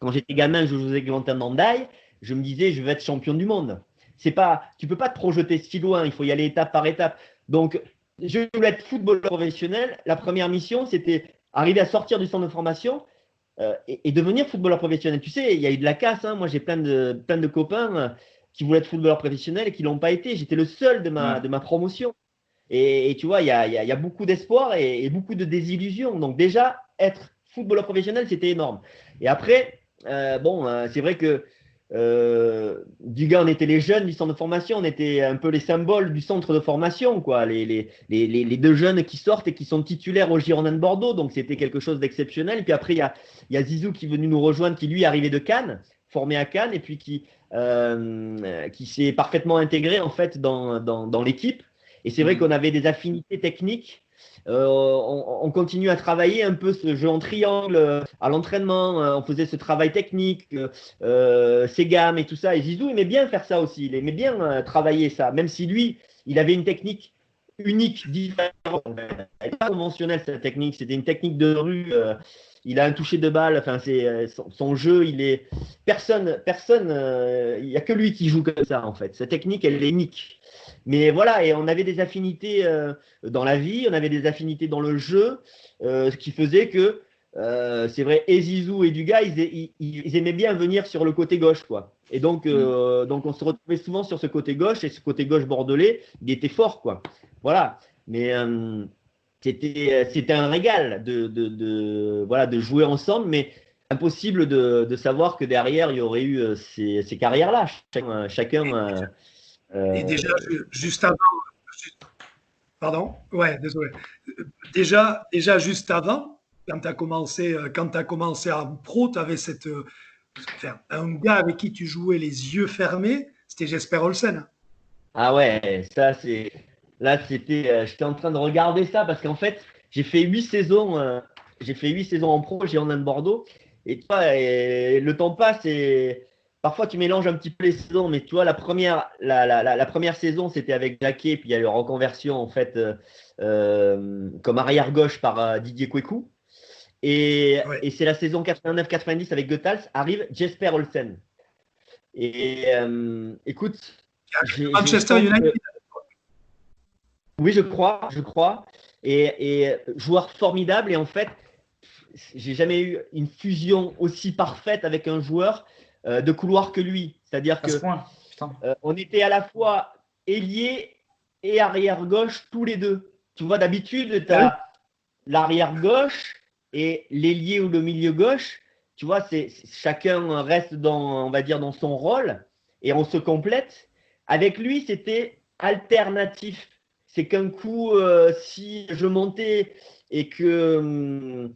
quand j'étais gamin, je jouais avec Valentin Mandaille, je me disais, je veux être champion du monde. Tu peux pas te projeter si loin, il faut y aller étape par étape. Donc, je voulais être footballeur professionnel. La première mission, c'était arriver à sortir du centre de formation et devenir footballeur professionnel. Tu sais, il y a eu de la casse. Hein. Moi, j'ai plein de copains qui voulaient être footballeur professionnel et qui ne l'ont pas été. J'étais le seul de ma promotion. Et tu vois, il y a beaucoup d'espoir et beaucoup de désillusions. Donc déjà, être footballeur professionnel, c'était énorme. Et après, c'est vrai que Dugas, on était les jeunes du centre de formation, on était un peu les symboles du centre de formation, quoi. Les deux jeunes qui sortent et qui sont titulaires au Girondins de Bordeaux, donc c'était quelque chose d'exceptionnel. Et puis après, il y a Zizou qui est venu nous rejoindre, qui lui est arrivé de Cannes, formé à Cannes, et puis qui s'est parfaitement intégré en fait dans l'équipe. Et c'est vrai qu'on avait des affinités techniques. On continue à travailler un peu ce jeu en triangle à l'entraînement. On faisait ce travail technique, ses gammes et tout ça. Et Zizou aimait bien faire ça aussi. Il aimait bien travailler ça, même si lui, il avait une technique unique, différente. Elle n'est pas conventionnelle, cette technique. C'était une technique de rue. Il a un toucher de balle. Enfin, son jeu, il est personne. Il n'y a que lui qui joue comme ça en fait. Sa technique, elle est unique. Mais voilà, et on avait des affinités dans la vie, on avait des affinités dans le jeu, ce qui faisait que, c'est vrai, et Zizou et Dugas, ils aimaient bien venir sur le côté gauche, quoi. Et donc on se retrouvait souvent sur ce côté gauche, et ce côté gauche bordelais, il était fort, quoi. Voilà. Mais c'était un régal de jouer ensemble, mais impossible de savoir que derrière, il y aurait eu ces carrières-là. Chacun et déjà, juste avant, pardon, ouais, désolé. Déjà, juste avant, quand tu as commencé en pro, tu avais un gars avec qui tu jouais les yeux fermés, c'était Jesper Olsen. Ah ouais, ça c'est. Là, j'étais en train de regarder ça parce qu'en fait, j'ai fait 8 saisons. J'ai fait 8 saisons en pro, j'ai en de Bordeaux. Et tu vois, le temps passe et parfois tu mélanges un petit peu les saisons. Mais tu vois, la première saison, c'était avec Jacquet, puis il y a eu reconversion en fait comme arrière gauche par Didier Kwekou. Et c'est la saison 89-90 avec Goethals, arrive Jesper Olsen. Et écoute, Manchester United. Oui, je crois. Et joueur formidable. Et en fait, j'ai jamais eu une fusion aussi parfaite avec un joueur de couloir que lui. C'est-à-dire que on était à la fois ailier et arrière gauche tous les deux. Tu vois, d'habitude, tu as l'arrière gauche et l'ailier ou le milieu gauche. Tu vois, chacun reste on va dire, dans son rôle et on se complète. Avec lui, c'était alternatif. C'est qu'un coup, si je montais et que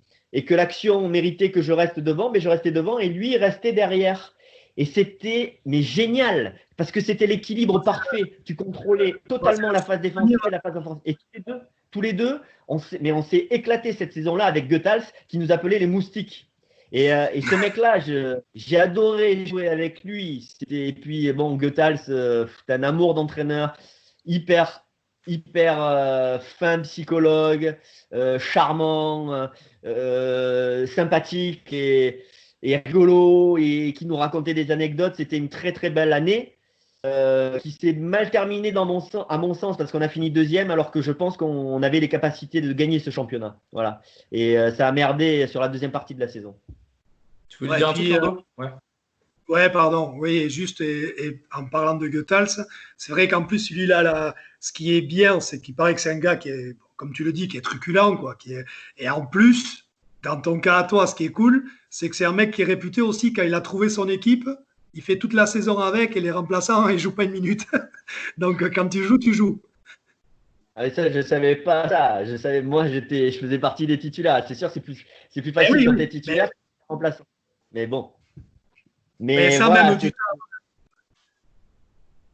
l'action méritait que je reste devant, mais je restais devant et lui, il restait derrière. Et c'était génial parce que c'était l'équilibre parfait. Tu contrôlais totalement la phase défensive et la phase offensive. Et tous les deux, on s'est éclaté cette saison-là avec Goethals qui nous appelait les moustiques. Et ce mec-là, j'ai adoré jouer avec lui. Et puis, bon, Goethals, c'est un amour d'entraîneur, hyper fin psychologue, charmant, sympathique et rigolo et qui nous racontait des anecdotes. C'était une très très belle année. qui s'est mal terminé à mon sens, parce qu'on a fini deuxième, alors que je pense qu'on avait les capacités de gagner ce championnat. Voilà. Et ça a merdé sur la deuxième partie de la saison. Tu voulais dire un truc, Lando? Ouais, pardon. Oui, juste et en parlant de Goethals, c'est vrai qu'en plus, lui-là, ce qui est bien, c'est qu'il paraît que c'est un gars qui est, comme tu le dis, qui est truculent, quoi. Et en plus, dans ton cas à toi, ce qui est cool, c'est que c'est un mec qui est réputé aussi, quand il a trouvé son équipe, il fait toute la saison avec et les remplaçants, ils jouent pas une minute. Donc, quand tu joues, tu joues. Ah, ça, je savais pas ça. Moi, je faisais partie des titulaires. C'est sûr, c'est plus facile oui, quand oui, tu es titulaire que remplaçant. Mais bon. mais ça, voilà, même du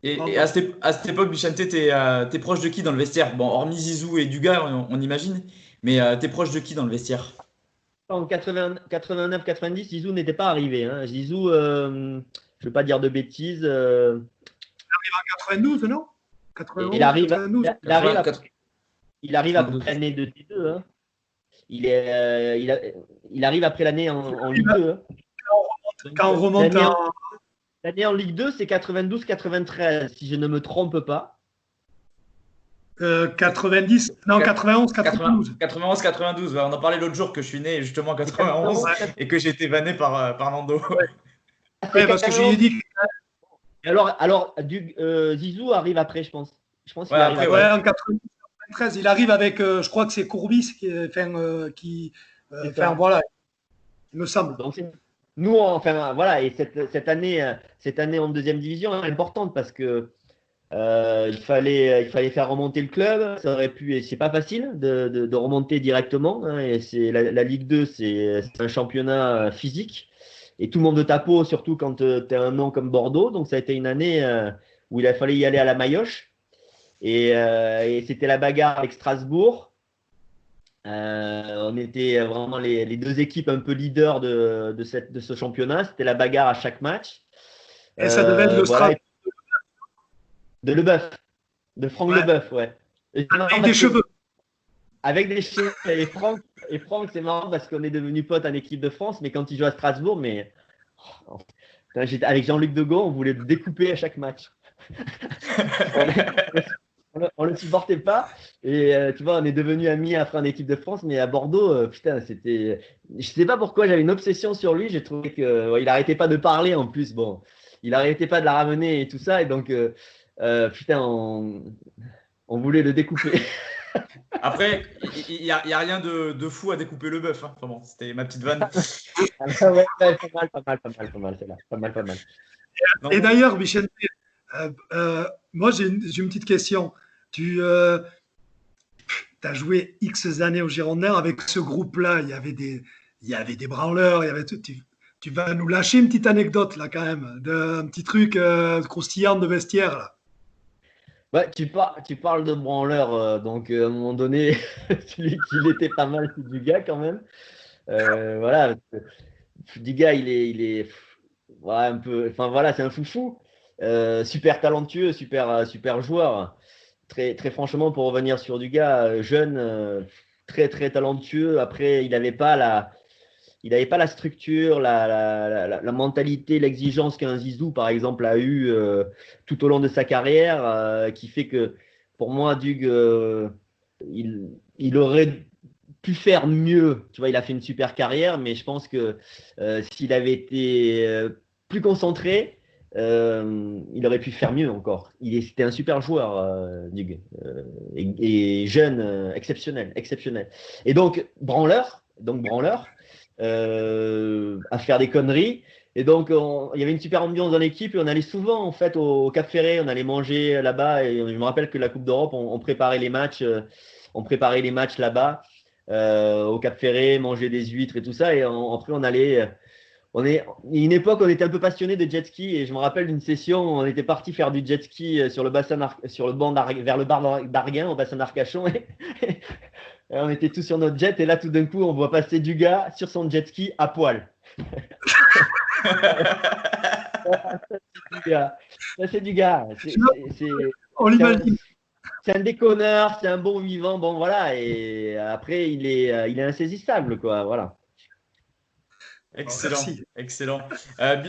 Et à cette époque, Bichente, t'es proche de qui dans le vestiaire? Bon, hormis Zizou et Duga, on imagine, mais t'es proche de qui dans le vestiaire? en 89-90, Zizou n'était pas arrivé. Hein. Zizou, je ne veux pas dire de bêtises. Il arrive en 92, non 91, il arrive, 92. il arrive après l'année de T2. Hein. Il arrive après l'année en Ligue 2. Hein. Quand on remonte l'année en Ligue 2, c'est 92-93, si je ne me trompe pas. 90, non, 91, 92. 91, 92. On en parlait l'autre jour que je suis né justement en 91 et que j'ai été vanné par Nando. Ouais, parce que j'ai dit. Alors Zizou arrive après, je pense. Ouais, après, en 93, il arrive avec, je crois que c'est Courbis qui voilà, il me semble. Donc, nous, enfin voilà, et cette année en deuxième division est importante parce que il fallait faire remonter le club. Ça aurait pu, et c'est pas facile de remonter directement. Hein, et c'est la Ligue 2, c'est un championnat physique et tout le monde de ta peau, surtout quand tu es un nom comme Bordeaux. Donc ça a été une année où il a fallu y aller à la maillotche et c'était la bagarre avec Strasbourg. On était vraiment les deux équipes un peu leaders de ce championnat. C'était la bagarre à chaque match. Et ça devait être le Strasbourg. De Leboeuf, de Franck Leboeuf, ouais. Avec des cheveux. Avec des cheveux. Et Franck, c'est marrant parce qu'on est devenus potes en équipe de France, mais quand il joue à Strasbourg, avec Jean-Luc Degault, on voulait le découper à chaque match. on le supportait pas. Et tu vois, on est devenus amis après en équipe de France, mais à Bordeaux, putain, c'était. Je sais pas pourquoi j'avais une obsession sur lui. J'ai trouvé qu'il arrêtait pas de parler en plus. Bon, il arrêtait pas de la ramener et tout ça. Et donc. Putain, on voulait le découper. Après, il n'y a rien de fou à découper le bœuf. Hein. Enfin bon, c'était ma petite vanne. Ouais, pas mal, c'est là. Pas mal. Et d'ailleurs, Michel, moi j'ai une petite question. Tu as joué X années au Girondins avec ce groupe-là. Il y avait des branleurs. Tu vas nous lâcher une petite anecdote là quand même, un petit truc croustillant de vestiaire là. Ouais, tu parles de branleur, donc à un moment donné, celui qui était pas mal, c'est Duga quand même. Voilà, Duga, il est ouais, un peu, enfin voilà, c'est un foufou, super talentueux, super joueur. Très, très franchement, pour revenir sur Duga, jeune, très, très talentueux. Après, il n'avait pas la structure, la mentalité, l'exigence qu'un Zizou, par exemple, a eu tout au long de sa carrière, qui fait que, pour moi, Dug, il aurait pu faire mieux. Tu vois, il a fait une super carrière, mais je pense que s'il avait été plus concentré, il aurait pu faire mieux encore. C'était un super joueur, Dug, et jeune, exceptionnel. Et donc, branleur. À faire des conneries. Et donc, il y avait une super ambiance dans l'équipe et on allait souvent en fait au Cap Ferré, on allait manger là-bas. Et je me rappelle que la Coupe d'Europe, on préparait les matchs, là-bas au Cap Ferré, manger des huîtres et tout ça. Et après, on allait. Une époque, on était un peu passionné de jet ski et je me rappelle d'une session, on était parti faire du jet ski sur le banc vers le bar d'Arguin, au bassin d'Arcachon. Et on était tous sur notre jet et là tout d'un coup on voit passer Duga sur son jet ski à poil. Ça c'est Duga. C'est un déconneur, c'est un bon vivant, bon voilà. Et après il est insaisissable quoi, voilà. Excellent, Merci. excellent.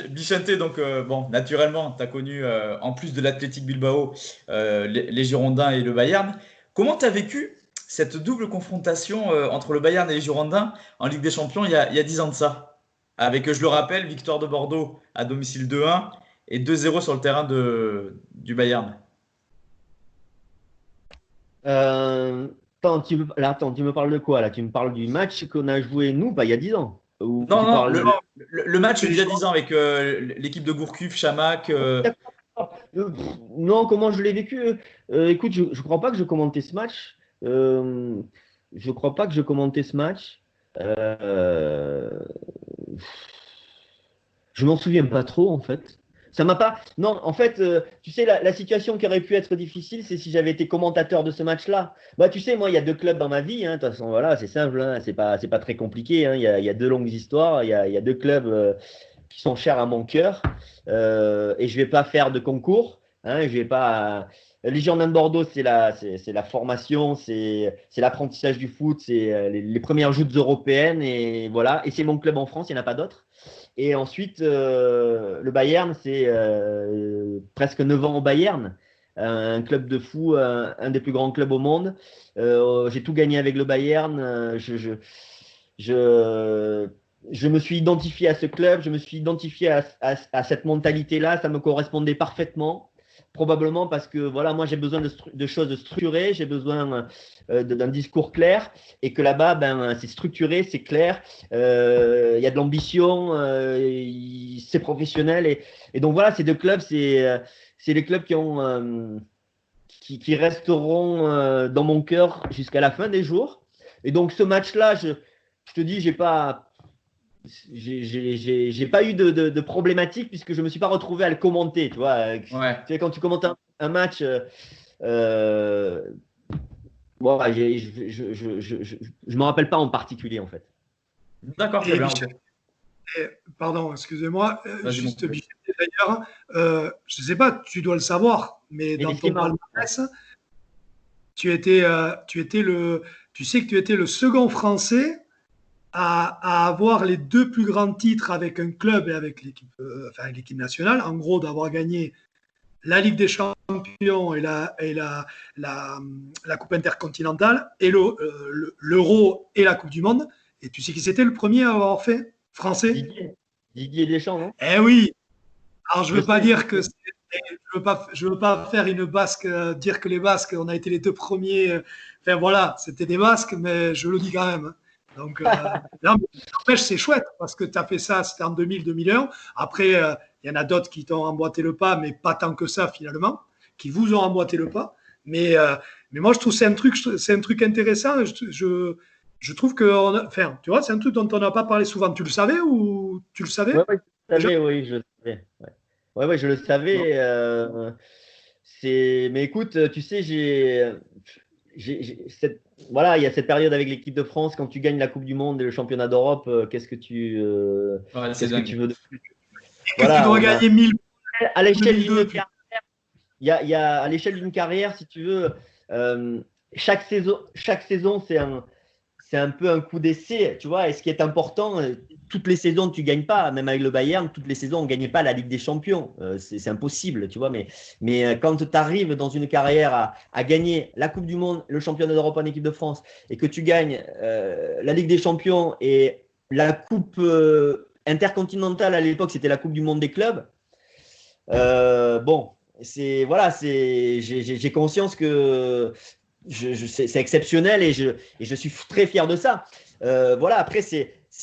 Bichente, donc bon, naturellement, tu as connu, en plus de l'Athletic Bilbao, les Girondins et le Bayern. Comment tu as vécu cette double confrontation entre le Bayern et les Girondins en Ligue des Champions il y a 10 ans de ça? Avec, je le rappelle, victoire de Bordeaux à domicile 2-1 et 2-0 sur le terrain du Bayern. Attends, tu me parles de quoi là? Tu me parles du match qu'on a joué nous, il y a 10 ans. Ou Non, tu non, parles le match d'il y a 10 ans avec l'équipe de Gourcuff, Chamac. Non, comment je l'ai vécu? Écoute, je crois pas que je commentais ce match. Euh, je crois pas que je commentais ce match. Euh, je m'en souviens pas trop en fait. Ça m'a pas. Non, en fait, tu sais, la situation qui aurait pu être difficile, c'est si j'avais été commentateur de ce match-là. Bah, tu sais, moi, il y a deux clubs dans ma vie. De toute façon, voilà, c'est simple. C'est pas très compliqué. Il y a deux longues histoires. Il y a deux clubs qui sont chers à mon cœur. Et je vais pas faire de concours. Je vais pas. Les Girondins de Bordeaux, c'est la formation, c'est l'apprentissage du foot, c'est les premières joutes européennes et voilà. Et c'est mon club en France, il n'y en a pas d'autres. Et ensuite, le Bayern, c'est presque 9 ans au Bayern, un club de fou, un des plus grands clubs au monde. J'ai tout gagné avec le Bayern. Je me suis identifié à ce club, je me suis identifié à cette mentalité-là, ça me correspondait parfaitement. Probablement parce que voilà, moi j'ai besoin de choses structurées, j'ai besoin d'un discours clair et que là-bas, c'est structuré, c'est clair, il y a de l'ambition, c'est professionnel et donc voilà, ces deux clubs, c'est les clubs qui resteront dans mon cœur jusqu'à la fin des jours. Et donc ce match-là, je te dis, j'ai pas eu de problématique puisque je me suis pas retrouvé à le commenter, tu vois. Ouais. Tu sais, quand tu commentes un match, voilà, je me rappelle pas en particulier en fait. D'accord, très bien. Pardon, excusez-moi, Vas-y, juste mon Bichette, d'ailleurs, je ne sais pas, tu dois le savoir, mais dans ton palmarès, tu sais que tu étais le second Français à avoir les deux plus grands titres avec un club et avec l'équipe nationale, en gros d'avoir gagné la Ligue des Champions et la Coupe intercontinentale et l'Euro et la Coupe du Monde. Et tu sais qui c'était le premier à avoir fait français? Didier Deschamps, non? Eh oui. Alors je veux pas dire que je veux pas faire une basque, dire que les Basques, on a été les deux premiers. Enfin voilà, c'était des Basques, mais je le dis quand même. Donc, n'empêche, c'est chouette parce que tu as fait ça, c'était en 2000-2001. Après, il y en a d'autres qui t'ont emboîté le pas, mais pas tant que ça finalement, qui vous ont emboîté le pas. Mais moi, je trouve que c'est un truc intéressant. Je trouve que, enfin, tu vois, c'est un truc dont on n'a pas parlé souvent. Tu le savais ou tu le savais? Oui, je le savais. Ouais, je le savais. Mais écoute, tu sais, voilà, il y a cette période avec l'équipe de France, quand tu gagnes la Coupe du Monde et le championnat d'Europe, qu'est-ce que tu veux de plus? Voilà, tu dois gagner 1000 à l'échelle d'une carrière. À l'échelle d'une carrière, si tu veux, chaque saison, c'est un peu un coup d'essai, tu vois. Et ce qui est important, toutes les saisons, tu ne gagnes pas. Même avec le Bayern, toutes les saisons, on ne gagne pas la Ligue des Champions. C'est impossible, tu vois. Mais quand tu arrives dans une carrière à gagner la Coupe du Monde, le championnat d'Europe en équipe de France, et que tu gagnes la Ligue des Champions et la Coupe intercontinentale, à l'époque, c'était la Coupe du Monde des clubs. J'ai conscience que c'est exceptionnel et je suis très fier de ça. Voilà, après,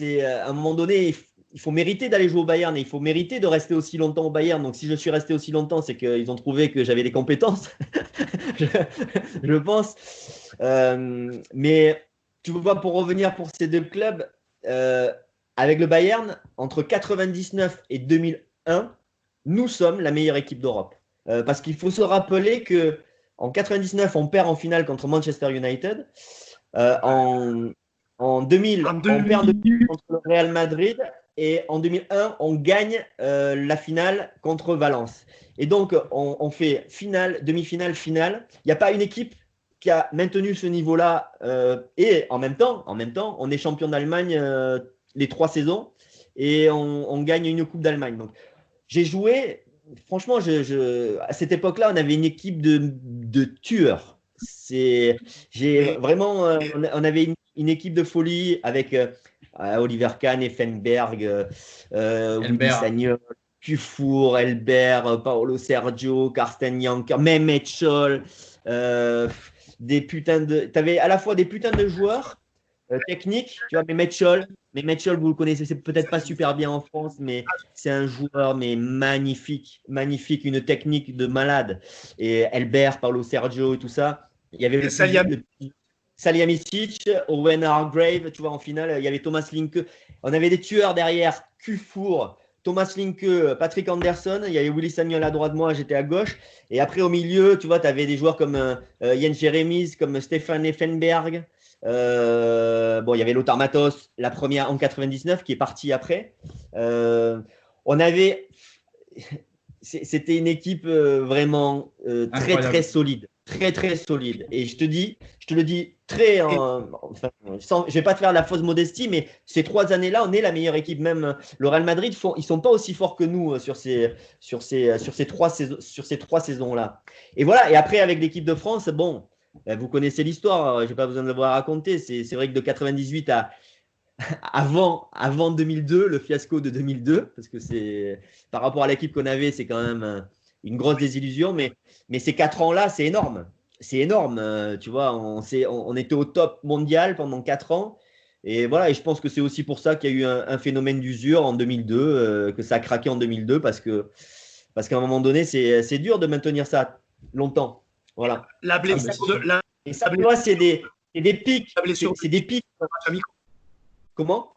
à un moment donné, il faut mériter d'aller jouer au Bayern et il faut mériter de rester aussi longtemps au Bayern. Donc, si je suis resté aussi longtemps, c'est qu'ils ont trouvé que j'avais des compétences, je pense. Mais tu vois, pour revenir pour ces deux clubs, avec le Bayern, entre 1999 et 2001, nous sommes la meilleure équipe d'Europe. Parce qu'il faut se rappeler que en 99, on perd en finale contre Manchester United. En 2000, on perd contre le Real Madrid. Et en 2001, on gagne la finale contre Valence. Et donc, on fait finale, demi-finale, finale. Il n'y a pas une équipe qui a maintenu ce niveau-là. Et en même temps, on est champion d'Allemagne les 3 saisons. et on gagne une Coupe d'Allemagne. Donc, j'ai joué, franchement, à cette époque-là, on avait une équipe de tueurs. On avait une équipe de folie avec Oliver Kahn, Effenberg, Willy Sagnol, Dufour, Elbert, Paolo Sergio, Karsten Janker, Mehmet Scholl, t'avais à la fois des putains de joueurs techniques, tu vois, Mehmet Scholl, vous le connaissez, c'est peut-être pas super bien en France, mais c'est un joueur mais magnifique, une technique de malade. Et Elbert, Paolo Sergio et tout ça. Il y avait le Salihamidzic, Owen Hargrave, tu vois, en finale, il y avait Thomas Linke. On avait des tueurs derrière, Dufour, Thomas Linke, Patrick Anderson, il y avait Willy Sagnol à droite de moi, j'étais à gauche. Et après, au milieu, tu vois, tu avais des joueurs comme Jens Jeremies, comme Stefan Effenberg. Il y avait Lothar Matos, la première en 99, qui est partie après. C'était une équipe vraiment très solide. Très solide. Et je te le dis je vais pas te faire la fausse modestie, mais ces 3 années-là, on est la meilleure équipe. Même le Real Madrid, ils sont pas aussi forts que nous sur ces 3 saisons-là. Et voilà. Et après, avec l'équipe de France, bon, vous connaissez l'histoire. J'ai pas besoin de vous la raconter. C'est vrai que de 98 à avant 2002, le fiasco de 2002, parce que c'est par rapport à l'équipe qu'on avait, c'est quand même une grosse désillusion, mais ces 4 ans-là, c'est énorme. C'est énorme, tu vois, on était au top mondial pendant 4 ans, et voilà, et je pense que c'est aussi pour ça qu'il y a eu un phénomène d'usure en 2002, que ça a craqué en 2002, parce qu'à un moment donné, c'est dur de maintenir ça longtemps. Voilà. Et ça, tu vois, c'est des pics. C'est des pics. Comment ?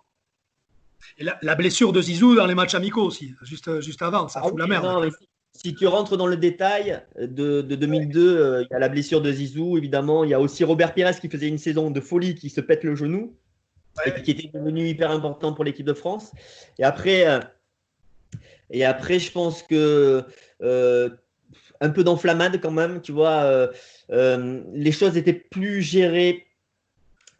Et la blessure de Zizou dans les matchs amicaux aussi, juste avant, ça fout la merde. Non, si tu rentres dans le détail de 2002, il y a la blessure de Zizou, évidemment. Il y a aussi Robert Pires qui faisait une saison de folie, qui se pète le genou, et qui était devenu hyper important pour l'équipe de France. Et après, je pense que un peu d'enflammade quand même, tu vois. Les choses étaient plus gérées.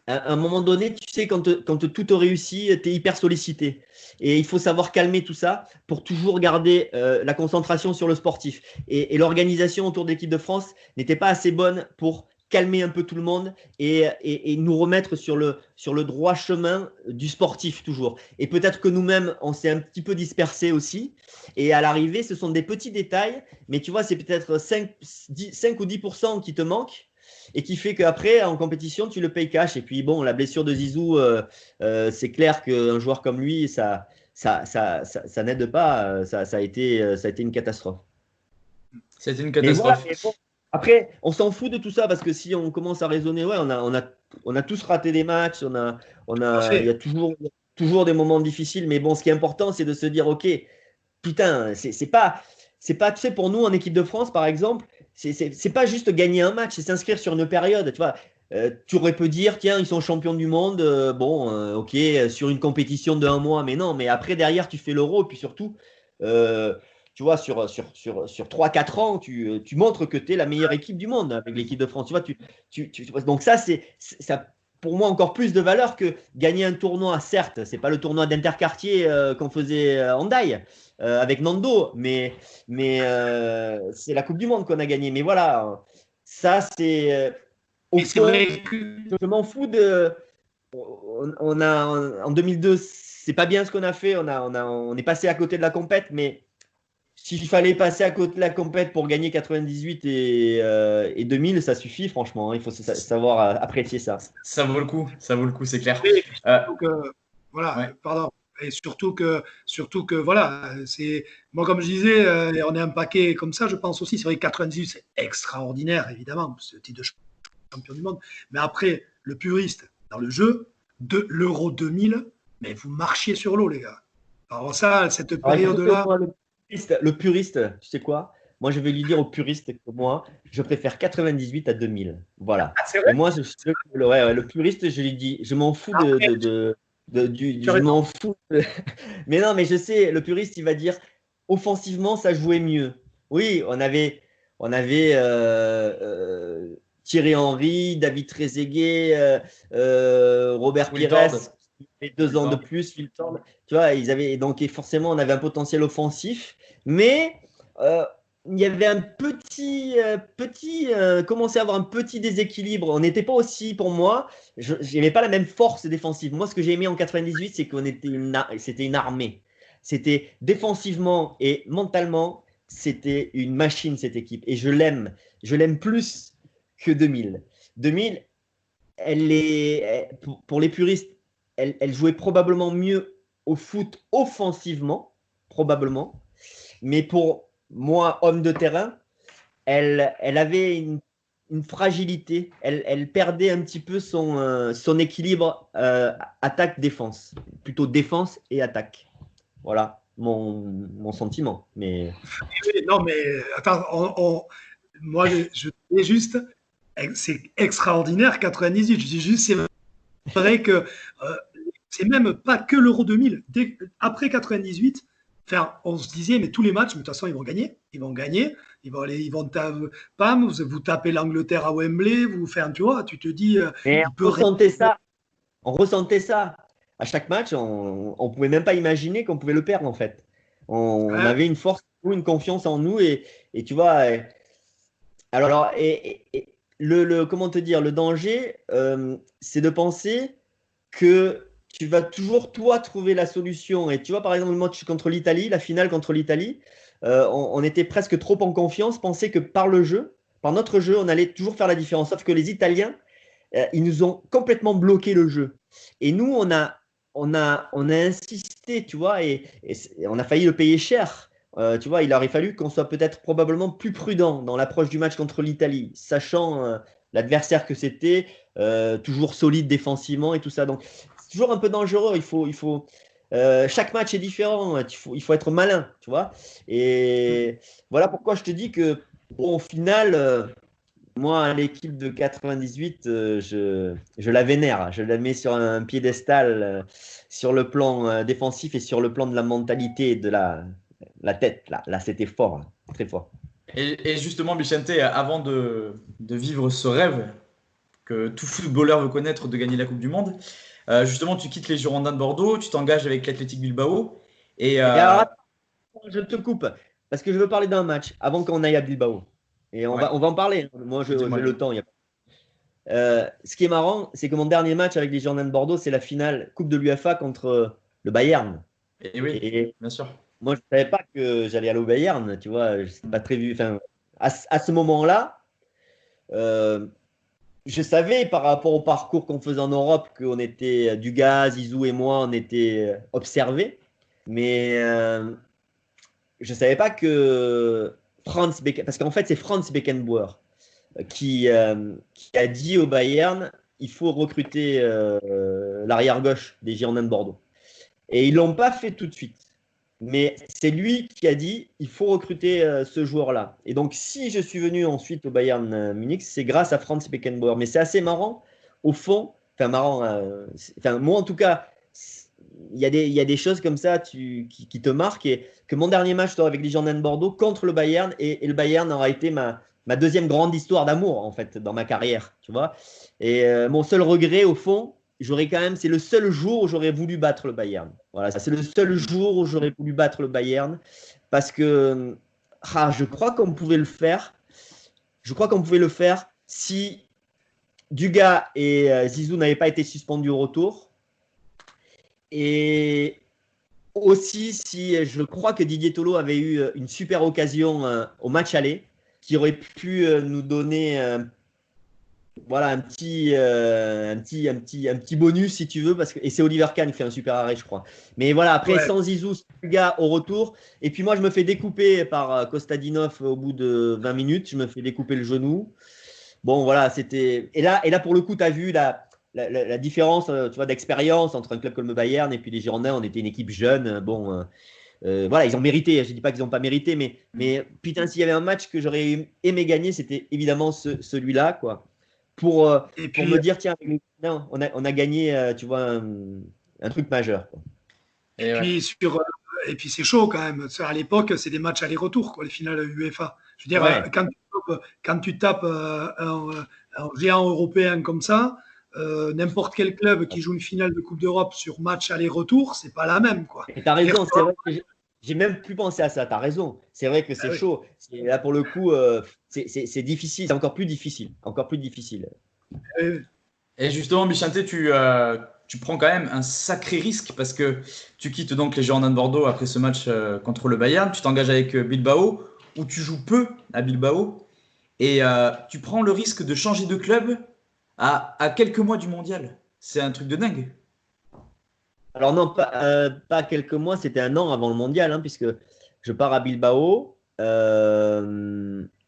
À un moment donné, tu sais, quand tout te réussit, tu es hyper sollicité. Et il faut savoir calmer tout ça pour toujours garder la concentration sur le sportif. Et l'organisation autour de l'équipe de France n'était pas assez bonne pour calmer un peu tout le monde et nous remettre sur le droit chemin du sportif toujours. Et peut-être que nous-mêmes, on s'est un petit peu dispersé aussi. Et à l'arrivée, ce sont des petits détails, mais tu vois, c'est peut-être 5 ou 10% qui te manquent. Et qui fait qu'après, en compétition, tu le payes cash. Et puis, bon, la blessure de Zizou, c'est clair qu'un joueur comme lui, ça n'aide pas. Ça a été une catastrophe. C'était une catastrophe. Mais bon, après, on s'en fout de tout ça parce que si on commence à raisonner, ouais, on a tous raté des matchs. Il y a toujours des moments difficiles. Mais bon, ce qui est important, c'est de se dire, OK, putain, c'est pas, tu sais, pour nous, en équipe de France, par exemple, c'est pas juste gagner un match, c'est s'inscrire sur une période. Tu vois, tu aurais pu dire, tiens, ils sont champions du monde, ok, sur une compétition de 1 mois, mais non, mais après, derrière, tu fais l'Euro, et puis surtout, tu vois, sur 3-4 ans, tu montres que tu es la meilleure équipe du monde avec l'équipe de France. Tu vois, donc ça pour moi encore plus de valeur que gagner un tournoi. Certes, c'est pas le tournoi d'Interquartier qu'on faisait en Daille avec Nando, mais c'est la Coupe du Monde qu'on a gagnée. Mais voilà, ça c'est au fond, je m'en fous de. En 2002, c'est pas bien ce qu'on a fait. On est passé à côté de la compète, mais s'il fallait passer à côté de la compète pour gagner 98 et 2000, ça suffit, franchement. Il faut savoir apprécier ça. Ça vaut le coup, c'est clair. Voilà, ouais. Pardon. Et surtout que voilà, c'est moi comme je disais, on est un paquet comme ça. Je pense aussi, c'est vrai que 98 c'est extraordinaire évidemment, ce titre de champion du monde. Mais après, le puriste dans le jeu de l'Euro 2000, mais vous marchiez sur l'eau, les gars. Alors ça, cette période-là. Le puriste, tu sais quoi? Moi, je vais lui dire au puriste que moi, je préfère 98 à 2000. Voilà. Ah, c'est vrai. Et moi, le puriste, je lui dis, je m'en fous je m'en fous. Mais non, mais je sais, le puriste, il va dire, offensivement, ça jouait mieux. Oui, on avait Thierry Henry, David Trezeguet, Robert Pires. avait 2 ans de plus, Phil Thorne. Tu vois, ils avaient donc et forcément on avait un potentiel offensif, mais il y avait un commençait à avoir un petit déséquilibre. On n'était pas aussi, pour moi, je n'avais pas la même force défensive. Moi, ce que j'ai aimé en 98, c'est qu'on était c'était une armée. C'était défensivement et mentalement, c'était une machine cette équipe. Et je l'aime plus que 2000. 2000, pour les puristes, elle jouait probablement mieux au foot offensivement, probablement. Mais pour moi, homme de terrain, elle avait une fragilité. Elle perdait un petit peu son équilibre attaque-défense. Plutôt défense et attaque. Voilà mon sentiment. Mais... Non, mais attends, moi, je dis juste, c'est extraordinaire 98. Je dis juste, c'est vrai que c'est même pas que l'Euro 2000. Après 98, on se disait, mais tous les matchs, mais de toute façon, ils vont gagner. Ils vont gagner. Pam, vous tapez l'Angleterre à Wembley, vous faites, tu vois, tu te dis. On ressentait ça. À chaque match, on ne pouvait même pas imaginer qu'on pouvait le perdre, en fait. On avait une force, une confiance en nous. Et tu vois, alors, comment te dire, le danger, c'est de penser que tu vas toujours, toi, trouver la solution. Et tu vois, par exemple, le match contre l'Italie, la finale contre l'Italie, on était presque trop en confiance, penser que par notre jeu, on allait toujours faire la différence. Sauf que les Italiens, ils nous ont complètement bloqué le jeu. Et nous, on a insisté, tu vois, et on a failli le payer cher. Tu vois, il aurait fallu qu'on soit peut-être probablement plus prudent dans l'approche du match contre l'Italie, sachant l'adversaire que c'était, toujours solide défensivement et tout ça. Donc, c'est toujours un peu dangereux. Chaque match est différent. Il faut être malin, tu vois. Et voilà pourquoi je te dis que, au final, moi, l'équipe de 98, je la vénère. Je la mets sur un piédestal sur le plan défensif et sur le plan de la mentalité et de la tête. Là c'était fort, hein, très fort. Et justement, Bichente, avant de vivre ce rêve que tout footballeur veut connaître de gagner la Coupe du Monde, justement, tu quittes les Girondins de Bordeaux, tu t'engages avec l'Athletic Bilbao. Et alors, je te coupe parce que je veux parler d'un match avant qu'on aille à Bilbao. Et on va en parler. Moi, j'ai le temps. Ce qui est marrant, c'est que mon dernier match avec les Girondins de Bordeaux, c'est la finale Coupe de l'UEFA contre le Bayern. Et oui, bien sûr. Moi, je ne savais pas que j'allais aller au Bayern, tu vois. Je n'ai pas prévu. Enfin, à ce moment-là, je savais par rapport au parcours qu'on faisait en Europe qu'on était, Dugas, Zizou et moi, on était observés. Mais je ne savais pas que parce qu'en fait, c'est Franz Beckenbauer qui a dit au Bayern il faut recruter l'arrière-gauche des Girondins de Bordeaux. Et ils ne l'ont pas fait tout de suite. Mais c'est lui qui a dit il faut recruter ce joueur-là. Et donc, si je suis venu ensuite au Bayern Munich, c'est grâce à Franz Beckenbauer. Mais c'est assez marrant, au fond, moi en tout cas, il y a des choses comme ça qui te marquent. Et que mon dernier match avec les Girondins de Bordeaux contre le Bayern, et le Bayern aura été ma deuxième grande histoire d'amour, en fait, dans ma carrière, tu vois. Et mon seul regret, au fond, c'est le seul jour où j'aurais voulu battre le Bayern. Voilà, c'est le seul jour où j'aurais voulu battre le Bayern parce que je crois qu'on pouvait le faire. Je crois qu'on pouvait le faire si Dugas et Zizou n'avaient pas été suspendus au retour. Et aussi, si je crois que Didier Tolo avait eu une super occasion au match aller qui aurait pu nous donner un petit bonus si tu veux et c'est Oliver Kahn qui fait un super arrêt je crois, mais voilà, après sans Zizou, Dugas au retour, et puis moi je me fais découper par Kostadinov au bout de 20 minutes, je me fais découper le genou. Bon voilà, c'était et là pour le coup tu as vu la différence, tu vois, d'expérience entre un club comme le Bayern et puis les Girondins. On était une équipe jeune, voilà, ils ont mérité, je dis pas qu'ils n'ont pas mérité, mais putain, s'il y avait un match que j'aurais aimé gagner, c'était évidemment celui-là, quoi. Pour me dire, tiens, on a gagné, tu vois, un truc majeur, quoi. Et puis c'est chaud quand même. À l'époque, c'est des matchs aller-retour, quoi, les finales UEFA. Je veux dire, quand tu tapes un géant européen comme ça, n'importe quel club qui joue une finale de Coupe d'Europe sur match aller-retour, c'est pas la même, quoi. Et t'as raison, c'est vrai que j'ai même plus pensé à ça, t'as raison. C'est vrai que c'est chaud. Là, pour le coup, c'est difficile, c'est encore plus difficile. Encore plus difficile. Et justement, Bichente, tu prends quand même un sacré risque parce que tu quittes donc les Girondins de Bordeaux après ce match contre le Bayern. Tu t'engages avec Bilbao, où tu joues peu à Bilbao. Et tu prends le risque de changer de club à quelques mois du mondial. C'est un truc de dingue. Alors non, pas quelques mois, c'était un an avant le mondial, hein, puisque je pars à Bilbao.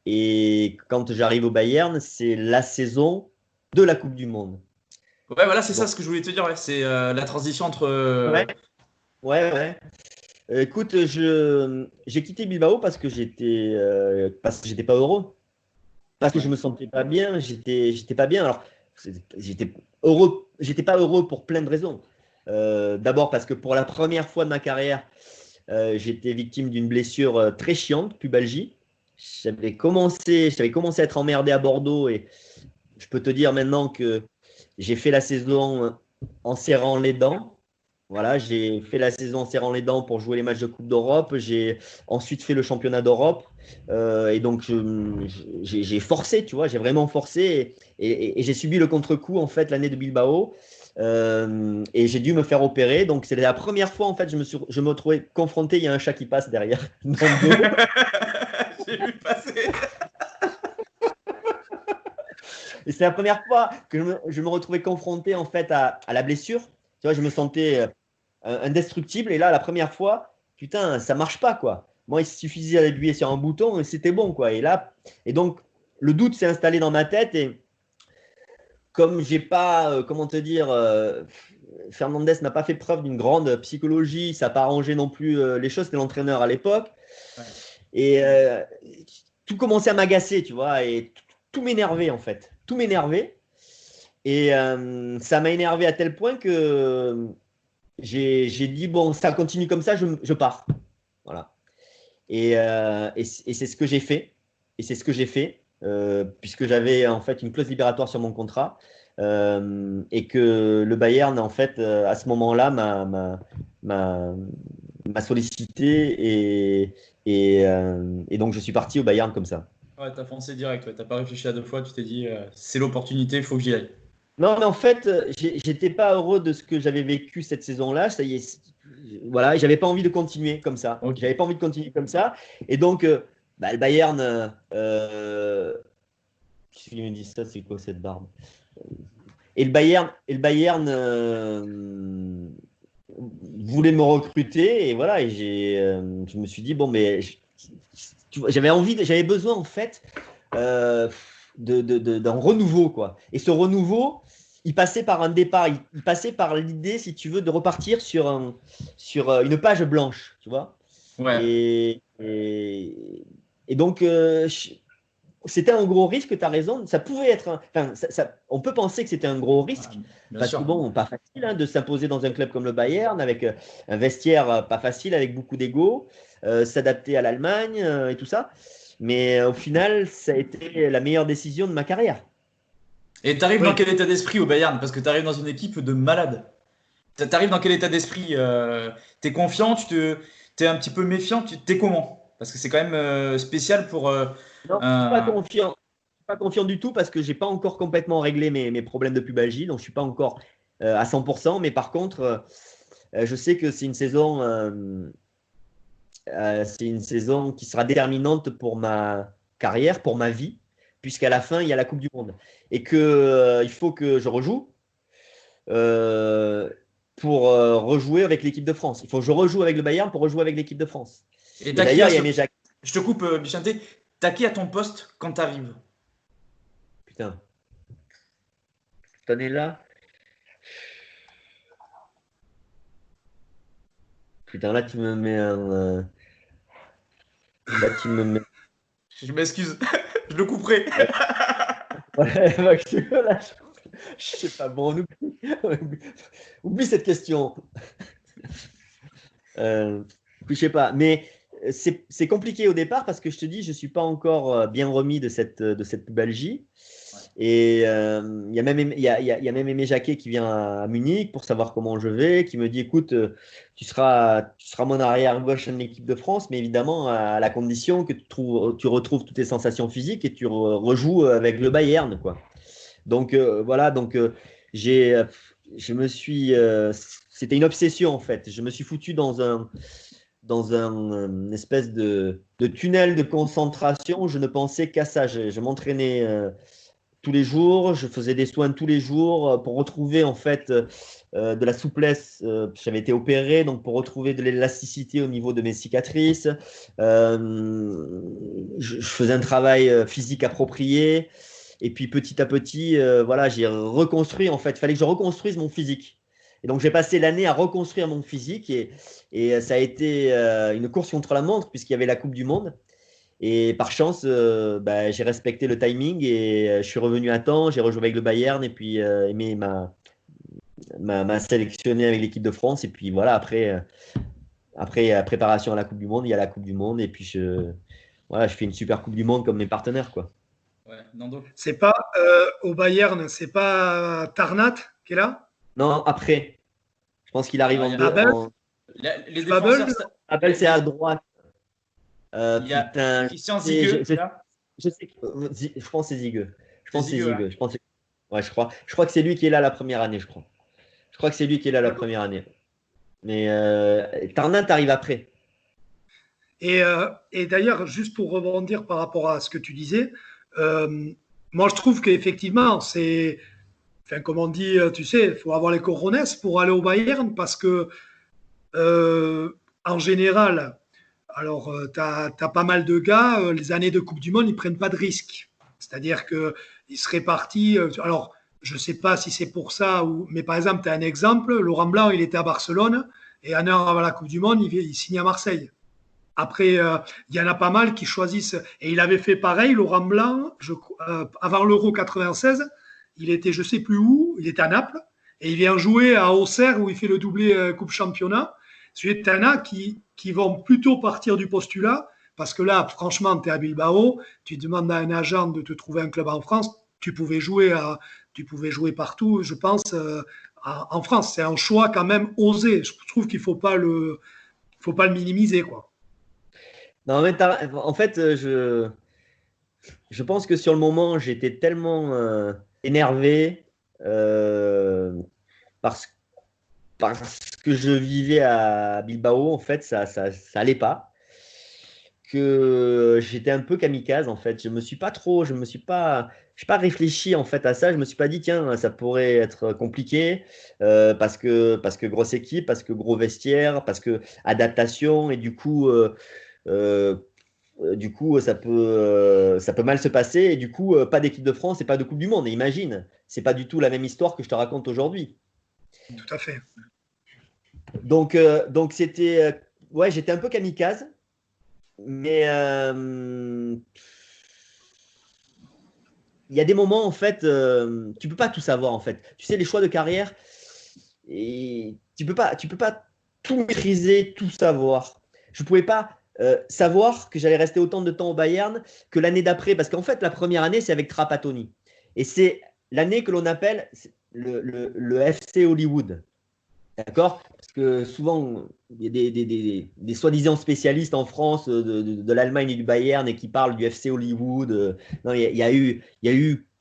Et quand j'arrive au Bayern, c'est la saison de la Coupe du Monde. Ouais, voilà, c'est ça ce que je voulais te dire. Ouais. C'est la transition entre. Ouais. Écoute, j'ai quitté Bilbao parce que j'étais pas heureux. Parce que je me sentais pas bien. J'étais pas bien. Alors, j'étais pas heureux pour plein de raisons. D'abord parce que pour la première fois de ma carrière, j'étais victime d'une blessure très chiante, pubalgie. J'avais commencé à être emmerdé à Bordeaux et je peux te dire maintenant que j'ai fait la saison en serrant les dents. Voilà, j'ai fait la saison en serrant les dents pour jouer les matchs de Coupe d'Europe. J'ai ensuite fait le championnat d'Europe. Et donc, j'ai forcé, tu vois, j'ai vraiment forcé. Et j'ai subi le contre-coup, en fait, l'année de Bilbao. Et j'ai dû me faire opérer. Donc, c'est la première fois, en fait, je me trouvais confronté. Il y a un chat qui passe derrière. J'ai vu passer. Et c'est la première fois que je me retrouvais confronté, en fait, à la blessure. Tu vois, je me sentais indestructible. Et là, la première fois, putain, ça marche pas, quoi. Moi, il suffisait d'appuyer sur un bouton et c'était bon, quoi. Et donc, le doute s'est installé dans ma tête et comme j'ai pas, comment te dire, Fernandez n'a pas fait preuve d'une grande psychologie, ça n'a pas arrangé non plus les choses, c'était l'entraîneur à l'époque. Ouais. Et tout commençait à m'agacer, tu vois, et tout m'énervait en fait. Tout m'énervait. Et ça m'a énervé à tel point que j'ai dit, bon, ça continue comme ça, je pars. Voilà. Et c'est ce que j'ai fait. Et c'est ce que j'ai fait. Puisque j'avais en fait une clause libératoire sur mon contrat et que le Bayern en fait à ce moment-là m'a sollicité et donc je suis parti au Bayern comme ça. Ouais, t'as foncé direct, ouais. T'as pas réfléchi à deux fois, tu t'es dit c'est l'opportunité, il faut que j'y aille. Non, mais en fait, j'étais pas heureux de ce que j'avais vécu cette saison-là. Ça y est, voilà, j'avais pas envie de continuer comme ça. Okay. J'avais pas envie de continuer comme ça. Et donc, le Bayern, qui me dit ça, c'est quoi cette barbe? Et le Bayern voulait me recruter et voilà. Et je me suis dit bon, mais j'avais besoin en fait d'un renouveau, quoi. Et ce renouveau, il passait par un départ, il passait par l'idée, si tu veux, de repartir sur une page blanche, tu vois. Ouais. Et donc, c'était un gros risque, tu as raison. Ça pouvait être. On peut penser que c'était un gros risque. Parce que bon, pas facile de s'imposer dans un club comme le Bayern, avec un vestiaire pas facile, avec beaucoup d'ego, s'adapter à l'Allemagne et tout ça. Mais au final, ça a été la meilleure décision de ma carrière. Et tu arrives dans quel état d'esprit au Bayern? Parce que tu arrives dans une équipe de malades. Tu arrives dans quel état d'esprit? Tu es confiant? Tu es un petit peu méfiant? Tu es comment? Parce que c'est quand même spécial pour. Non, je ne suis pas confiant. Je suis pas confiant du tout parce que je n'ai pas encore complètement réglé mes problèmes de pubalgie. Donc, je ne suis pas encore à 100%. Mais par contre, je sais que c'est une saison. C'est une saison qui sera déterminante pour ma carrière, pour ma vie, puisqu'à la fin, il y a la Coupe du Monde. Et qu'il faut que je rejoue pour rejouer avec l'équipe de France. Il faut que je rejoue avec le Bayern pour rejouer avec l'équipe de France. Et d'ailleurs, il y a mes Jacques. Je te coupe, Bichente. T'as qui à ton poste quand t'arrives? Putain. Cette année-là. Putain, là, tu me mets un. Là, tu me mets. Je m'excuse, je le couperai. Ouais, là, je sais pas, bon, oublie cette question. Je sais pas, mais c'est compliqué au départ parce que je te dis, je ne suis pas encore bien remis de cette pubalgie. Et il y a même Aimé Jacquet qui vient à Munich pour savoir comment je vais, qui me dit écoute, tu seras mon arrière gauche en équipe de France, mais évidemment à la condition que tu retrouves toutes tes sensations physiques et tu rejoues avec le Bayern, quoi. Donc voilà, donc c'était une obsession en fait. Je me suis foutu dans une espèce de tunnel de concentration où je ne pensais qu'à ça. Je m'entraînais tous les jours, je faisais des soins tous les jours pour retrouver en fait de la souplesse. J'avais été opéré, donc pour retrouver de l'élasticité au niveau de mes cicatrices. Je faisais un travail physique approprié. Et puis petit à petit, voilà, j'ai reconstruit en fait. Il fallait que je reconstruise mon physique. Et donc j'ai passé l'année à reconstruire mon physique et ça a été une course contre la montre puisqu'il y avait la Coupe du Monde. Et par chance, j'ai respecté le timing et je suis revenu à temps. J'ai rejoué avec le Bayern et puis Aimé m'a sélectionné avec l'équipe de France. Et puis voilà, après préparation à la Coupe du Monde, il y a la Coupe du Monde. Et puis je fais une super Coupe du Monde comme mes partenaires, quoi. Ouais, Nando. C'est pas au Bayern, c'est pas Tarnat qui est là? Non, après. Je pense qu'il arrive en deux. Les défenseurs. Abel, c'est à droite. Il y a Christian Zigueux. Je sais que, je pense que c'est Zigueux. Je pense que c'est Zigueux. Je crois que c'est lui qui est là la première année, je crois. Je crois que c'est lui qui est là la première année. Mais Tarnat arrive après. Et d'ailleurs, juste pour rebondir par rapport à ce que tu disais, moi je trouve qu'effectivement, c'est. Enfin, comme on dit, tu sais, il faut avoir les cojones pour aller au Bayern parce que, en général, alors, tu as pas mal de gars, les années de Coupe du Monde, ils ne prennent pas de risques. C'est-à-dire qu'ils seraient partis. Alors, je ne sais pas si c'est pour ça, mais par exemple, tu as un exemple. Laurent Blanc, il était à Barcelone et un an avant la Coupe du Monde, il signe à Marseille. Après, il y en a pas mal qui choisissent. Et il avait fait pareil, Laurent Blanc, avant l'Euro 96, il était, je ne sais plus où, il était à Naples et il vient jouer à Auxerre où il fait le doublé Coupe Championnat. Il y en a qui vont plutôt partir du postulat, parce que là, franchement, tu es à Bilbao, tu demandes à un agent de te trouver un club en France, tu pouvais jouer partout, je pense, en France. C'est un choix quand même osé. Je trouve qu'il ne faut pas le minimiser, quoi. Non, mais en fait, je pense que sur le moment, j'étais tellement énervé parce que je vivais à Bilbao, en fait, ça allait pas. Que j'étais un peu kamikaze, en fait. Je me suis pas réfléchi en fait à ça. Je me suis pas dit tiens, ça pourrait être compliqué parce que grosse équipe, parce que gros vestiaire, parce que adaptation et du coup ça peut mal se passer et du coup pas d'équipe de France et pas de Coupe du Monde. Et imagine, c'est pas du tout la même histoire que je te raconte aujourd'hui. Tout à fait. Donc c'était j'étais un peu kamikaze, mais il y a des moments en fait, tu peux pas tout savoir en fait. Tu sais, les choix de carrière, et tu peux pas tout maîtriser, tout savoir. Je pouvais pas savoir que j'allais rester autant de temps au Bayern que l'année d'après, parce qu'en fait la première année c'est avec Trapattoni et c'est l'année que l'on appelle le FC Hollywood. D'accord? Parce que souvent, il y a des soi-disant spécialistes en France de l'Allemagne et du Bayern et qui parlent du FC Hollywood. Non, il y a eu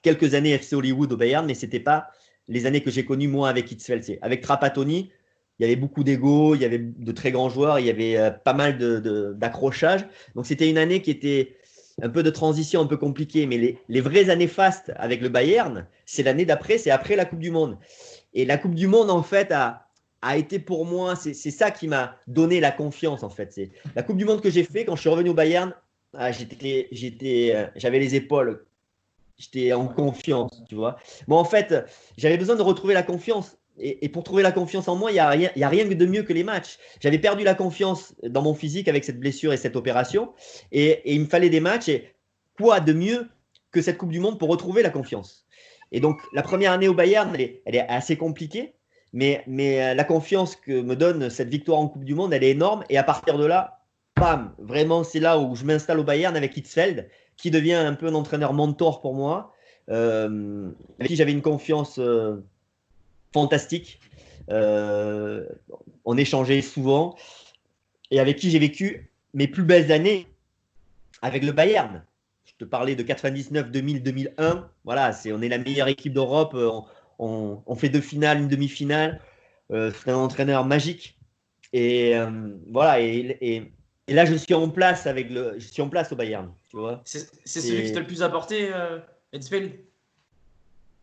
quelques années FC Hollywood au Bayern, mais ce n'était pas les années que j'ai connues moi avec Hitzfeld. Avec Trapattoni, il y avait beaucoup d'ego, il y avait de très grands joueurs, il y avait pas mal d'accrochages. Donc c'était une année qui était un peu de transition, un peu compliquée. Mais les vraies années fastes avec le Bayern, c'est l'année d'après, c'est après la Coupe du Monde. Et la Coupe du Monde, en fait, a été pour moi, c'est ça qui m'a donné la confiance en fait. C'est la Coupe du Monde que j'ai fait quand je suis revenu au Bayern. J'avais les épaules, j'étais en confiance, tu vois. Bon, en fait, j'avais besoin de retrouver la confiance. Et pour trouver la confiance en moi, il y a rien de mieux que les matchs. J'avais perdu la confiance dans mon physique avec cette blessure et cette opération. Et il me fallait des matchs. Et quoi de mieux que cette Coupe du Monde pour retrouver la confiance? Et donc, la première année au Bayern, elle est assez compliquée. Mais la confiance que me donne cette victoire en Coupe du Monde, elle est énorme. Et à partir de là, bam, vraiment, c'est là où je m'installe au Bayern avec Hitzfeld, qui devient un peu un entraîneur mentor pour moi, avec qui j'avais une confiance fantastique. On échangeait souvent et avec qui j'ai vécu mes plus belles années avec le Bayern. Je te parlais de 99, 2000, 2001. Voilà, on est la meilleure équipe d'Europe. On fait 2 finales, une demi-finale. C'est un entraîneur magique. Et voilà. Et là, je suis en place au Bayern. Tu vois. C'est celui qui t'a le plus apporté, Edsfeld?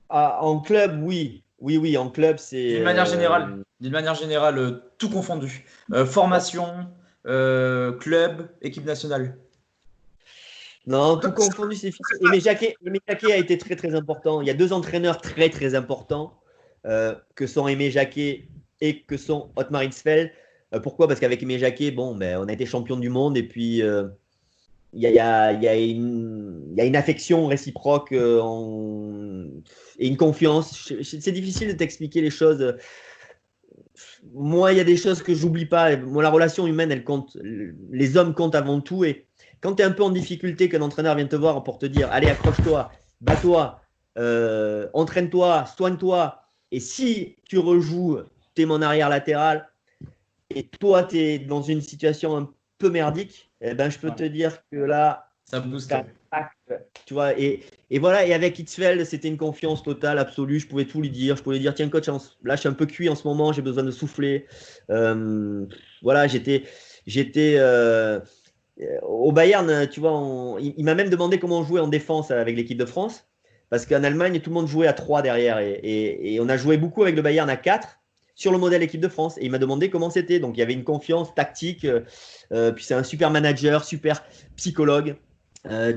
En club, oui. Oui, en club, c'est. D'une manière générale, tout confondu. Formation, club, équipe nationale. Non, tout confondu, c'est difficile. Aimé Jacquet a été très, très important. Il y a 2 entraîneurs très, très importants que sont Aimé Jacquet et que sont Ottmar Hitzfeld. Pourquoi? Parce qu'avec Aimé Jacquet, bon, on a été champion du monde et puis il y a une affection réciproque et une confiance. C'est difficile de t'expliquer les choses. Moi, il y a des choses que j'oublie pas. Moi, la relation humaine, elle compte. Les hommes comptent avant tout. Et quand tu es un peu en difficulté, qu'un entraîneur vient te voir pour te dire allez, accroche-toi, bats-toi, entraîne-toi, soigne-toi. Et si tu rejoues, tu es mon arrière latéral et toi, tu es dans une situation un peu merdique, eh ben, je peux te dire que là, ça booste. Tu vois, et voilà, et avec Hitzfeld, c'était une confiance totale, absolue. Je pouvais tout lui dire. Je pouvais lui dire tiens, coach, là, je suis un peu cuit en ce moment, j'ai besoin de souffler. Voilà, j'étais au Bayern, tu vois, il m'a même demandé comment on jouait en défense avec l'équipe de France. Parce qu'en Allemagne, tout le monde jouait à 3 derrière. Et on a joué beaucoup avec le Bayern à 4 sur le modèle équipe de France. Et il m'a demandé comment c'était. Donc, il y avait une confiance tactique. Puis, c'est un super manager, super psychologue.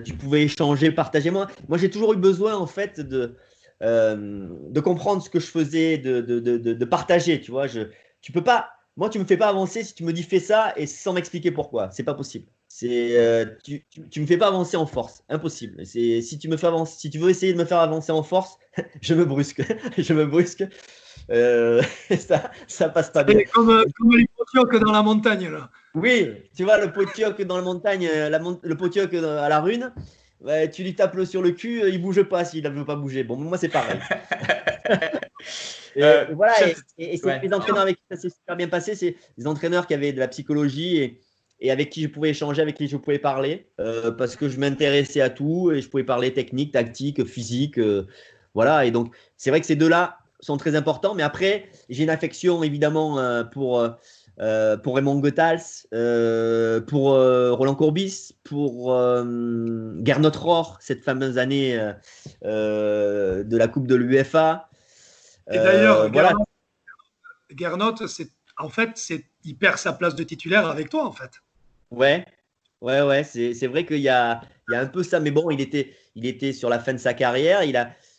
Tu pouvais échanger, partager. Moi, j'ai toujours eu besoin, en fait, de comprendre ce que je faisais, de partager. Tu vois, tu peux pas. Moi, tu me fais pas avancer si tu me dis fais ça et sans m'expliquer pourquoi. C'est pas possible. Tu me fais pas avancer en force, impossible. Si tu veux essayer de me faire avancer en force, je me brusque, je me brusque. Ça passe pas bien. Comme les potiocs dans la montagne là. Oui, tu vois le potioc dans la montagne, le potioc à la rune. Ouais, tu lui tapes sur le cul, il bouge pas s'il ne veut pas bouger. Bon, moi c'est pareil. Et voilà, et c'est les entraîneurs avec qui ça s'est super bien passé, c'est des entraîneurs qui avaient de la psychologie et avec qui je pouvais échanger, avec qui je pouvais parler, parce que je m'intéressais à tout et je pouvais parler technique, tactique, physique, voilà. Et donc c'est vrai que ces 2-là sont très importants, mais après j'ai une affection évidemment pour Raymond Goethals, pour Roland Courbis, pour Gernot Rohr, cette fameuse année de la Coupe de l'UEFA. Et d'ailleurs, voilà. Gernot, il perd sa place de titulaire avec toi, en fait. Ouais. C'est vrai qu'il y a un peu ça, mais bon, il était sur la fin de sa carrière.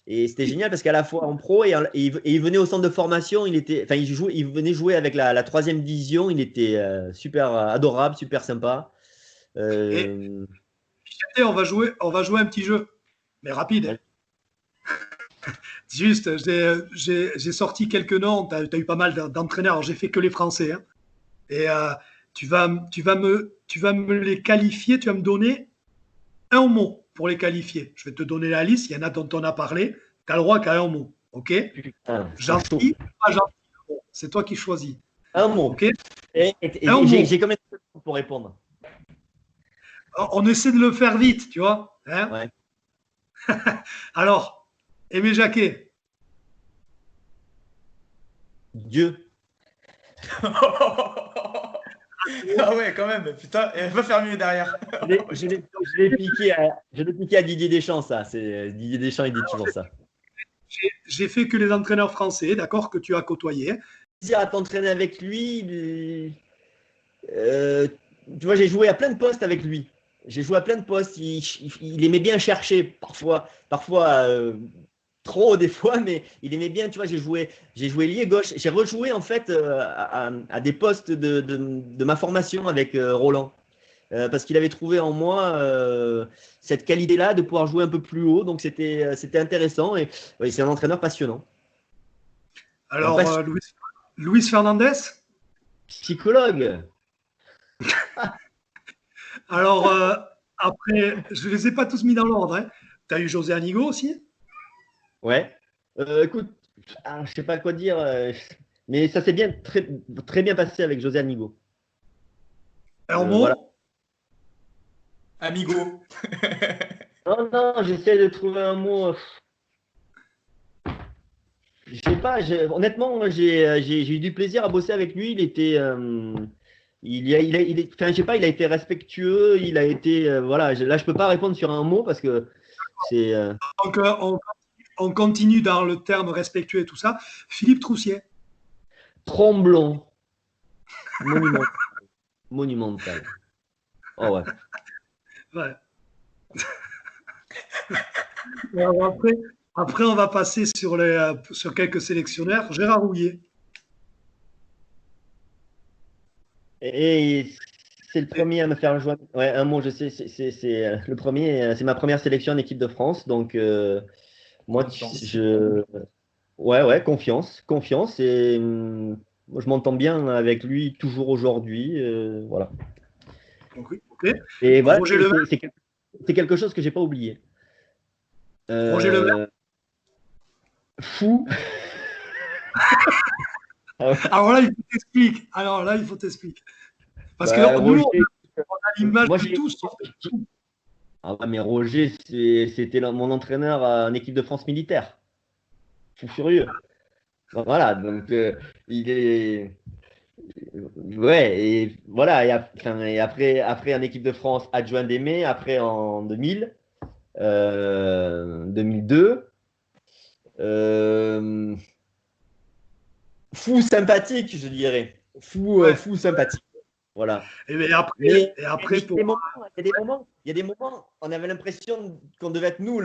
Et c'était génial parce qu'à la fois en pro et il venait au centre de formation, il venait jouer avec la 3e division. Il était super adorable, super sympa. Et on va jouer un petit jeu, mais rapide. Ouais. Juste, j'ai sorti quelques noms. Tu as eu pas mal d'entraîneurs. J'ai fait que les Français. Hein. Et tu vas me les qualifier. Tu vas me donner un mot pour les qualifier. Je vais te donner la liste. Il y en a dont on a parlé. Tu as le droit qu'à un mot. OK? Gentil, pas gentil. Bon, c'est toi qui choisis. Un mot. OK? J'ai combien de temps pour répondre? On essaie de le faire vite, tu vois. Hein? Ouais. Alors, Aimé Jacquet. Dieu. Ah ouais, quand même, putain, elle va faire mieux derrière. Je l'ai piqué à Didier Deschamps, ça. Didier Deschamps, il dit toujours ça. J'ai fait que les entraîneurs français, d'accord, que tu as côtoyé. À t'entraîner avec lui, tu vois, j'ai joué à plein de postes avec lui. Il aimait bien chercher, parfois trop des fois, mais il aimait bien, tu vois, j'ai joué lié gauche. J'ai rejoué en fait à des postes de ma formation avec Roland. Parce qu'il avait trouvé en moi cette qualité-là de pouvoir jouer un peu plus haut. Donc c'était intéressant et ouais, c'est un entraîneur passionnant. Alors, Luis Fernandez? Psychologue. Alors, après, je ne les ai pas tous mis dans l'ordre. Hein. Tu as eu José Anigo aussi? Ouais. Écoute, je sais pas quoi dire, mais ça s'est très, très bien passé avec José Anigo. Un Voilà. mot? Amigo. Non, j'essaie de trouver un mot. Je sais pas, honnêtement, moi, j'ai eu du plaisir à bosser avec lui. Il était, enfin, je sais pas, il a été respectueux. Il a été, voilà. Là, je peux pas répondre sur un mot parce que c'est Donc, on continue dans le terme respectueux et tout ça. Philippe Troussier. tremblant, monumental, monumental. Oh ouais. Ouais. Alors après, on va passer sur quelques sélectionneurs. Gérard Rouillet. Et c'est le premier à me faire jouer. Ouais, un mot, je sais, c'est le premier. C'est ma première sélection en équipe de France, donc moi, Confiance. ouais, confiance et moi, je m'entends bien avec lui toujours aujourd'hui, voilà. Donc, ok. Et voilà, Roger Lemaire. c'est quelque chose que j'ai pas oublié. Roger Lemaire. Euh, Fou. Alors là, il faut t'expliquer. Parce que Bah, nous, Roger, on a l'image moi de tous. ah ouais, mais Roger, c'était mon entraîneur en équipe de France militaire. Fou furieux. Voilà, donc il est. Ouais, et voilà, et après en équipe de France, adjoint d'Aimé, après en 2000, 2002. euh, Fou sympathique, je dirais. Ouais. Fou sympathique. Voilà. Et après, Mais après il y a des moments, on avait l'impression qu'on devait être nous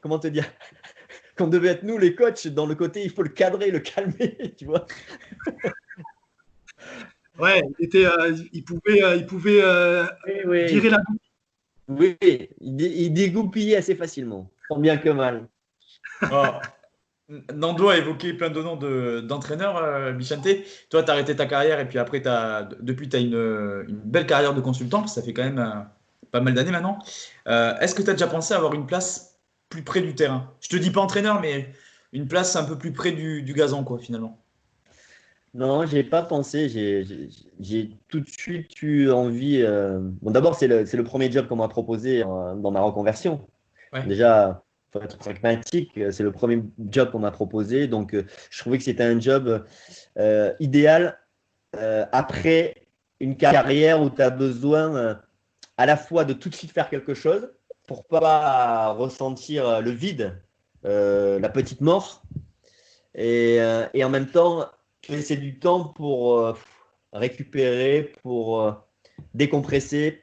comment te dire, qu'on devait être nous les coachs dans le côté, il faut le cadrer, le calmer, tu vois. ouais, il pouvait Oui. virer la. Oui, il dégoupillait assez facilement, tant bien que mal. Oh. Nando a évoqué plein de noms d'entraîneurs, Bichente. Toi, tu as arrêté ta carrière et puis après, depuis, tu as une belle carrière de consultant. Ça fait quand même pas mal d'années maintenant. Est-ce que tu as déjà pensé à avoir une place plus près du terrain? Je te dis pas entraîneur, mais une place un peu plus près du gazon, quoi, finalement. Non, j'ai pas pensé. J'ai tout de suite eu envie. Bon, d'abord, c'est le premier job qu'on m'a proposé dans ma reconversion. Ouais. Déjà, faut être pragmatique. C'est le premier job qu'on m'a proposé, donc je trouvais que c'était un job idéal après une carrière où tu as besoin à la fois de tout de suite faire quelque chose pour pas ressentir le vide, la petite mort, et en même temps te laisser du temps pour récupérer, pour décompresser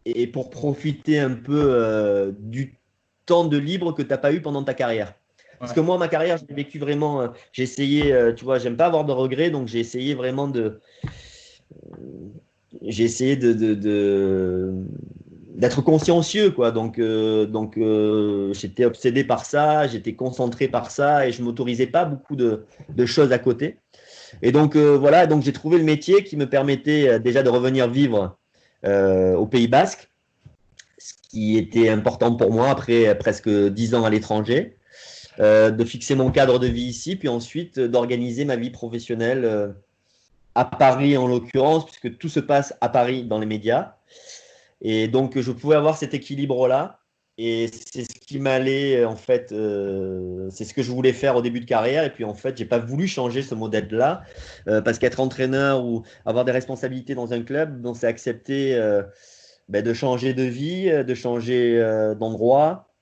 et pour profiter un peu du temps de libre que tu n'as pas eu pendant ta carrière. Parce que moi, ma carrière, j'ai vécu vraiment, j'ai essayé, tu vois, j'aime pas avoir de regrets, donc j'ai essayé vraiment j'ai essayé d'être consciencieux, quoi. Donc j'étais obsédé par ça, j'étais concentré par ça et je m'autorisais pas beaucoup de choses à côté. Et donc voilà, donc j'ai trouvé le métier qui me permettait déjà de revenir vivre au Pays Basque, ce qui était important pour moi après presque 10 ans à l'étranger, de fixer mon cadre de vie ici, puis ensuite d'organiser ma vie professionnelle à Paris en l'occurrence, puisque tout se passe à Paris dans les médias. Et donc, je pouvais avoir cet équilibre-là. Et c'est ce qui m'allait, en fait, c'est ce que je voulais faire au début de carrière. Et puis, en fait, j'ai pas voulu changer ce modèle-là, parce qu'être entraîneur ou avoir des responsabilités dans un club, donc c'est accepter de changer de vie, de changer d'endroit.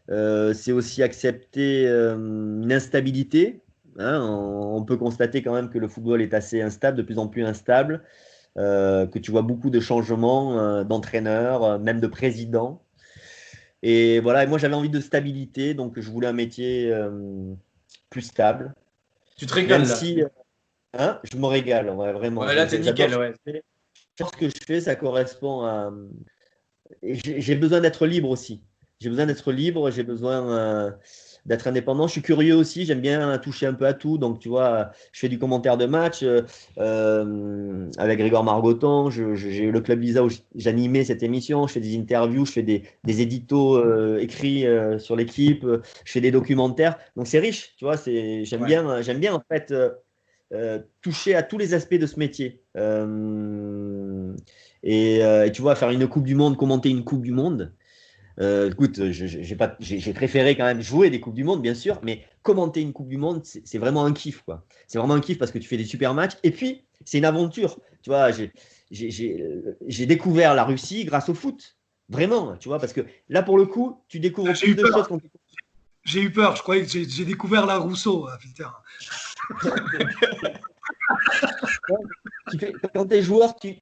C'est aussi accepter une instabilité. Hein, on peut constater quand même que le football est assez instable, de plus en plus instable, que tu vois beaucoup de changements d'entraîneurs, même de présidents. Et voilà, et moi j'avais envie de stabilité, donc je voulais un métier plus stable. Tu te Même régales, là. si je me régale, ouais, vraiment. Ouais, là, t'es J'adore nickel, ouais. ce que je fais, ça correspond à. J'ai besoin d'être libre aussi. J'ai besoin d'être libre, j'ai besoin d'être indépendant. Je suis curieux aussi, j'aime bien toucher un peu à tout. Donc, tu vois, je fais du commentaire de match avec Grégoire Margoton. J'ai eu le Club Lisa où j'animais cette émission. Je fais des interviews, je fais des éditos écrits sur l'équipe. Je fais des documentaires. Donc, c'est riche, tu vois. J'aime bien en fait toucher à tous les aspects de ce métier. Et tu vois, faire une Coupe du Monde, commenter une Coupe du Monde. Écoute, j'ai préféré quand même jouer des Coupes du Monde, bien sûr, mais commenter une Coupe du Monde, c'est vraiment un kiff, quoi. C'est vraiment un kiff parce que tu fais des super matchs. Et puis, c'est une aventure. Tu vois, j'ai découvert la Russie grâce au foot. Vraiment, tu vois, parce que là, pour le coup, tu découvres plus de choses. J'ai eu peur, je croyais que j'ai découvert la Rousseau, putain. Quand tu es joueur, tu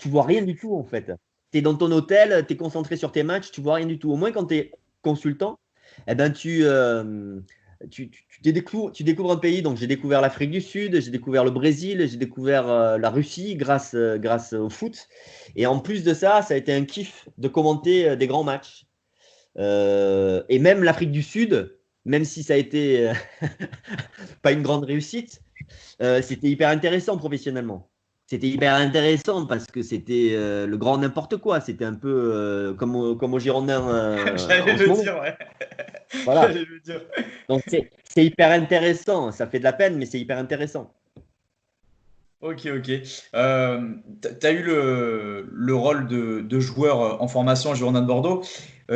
vois rien du tout, en fait. Tu es dans ton hôtel, tu es concentré sur tes matchs, tu vois rien du tout. Au moins, quand tu es consultant, eh ben, tu découvres un pays. Donc, j'ai découvert l'Afrique du Sud, j'ai découvert le Brésil, j'ai découvert la Russie grâce au foot. Et en plus de ça, ça a été un kiff de commenter des grands matchs. Et même l'Afrique du Sud, même si ça a été pas une grande réussite, c'était hyper intéressant professionnellement. C'était hyper intéressant parce que c'était le grand n'importe quoi. C'était un peu comme au Girondins. J'allais le dire, ouais. Voilà. J'allais le dire. Donc c'est hyper intéressant. Ça fait de la peine, mais c'est hyper intéressant. Ok. Tu as eu le rôle de joueur en formation à Girondins de Bordeaux.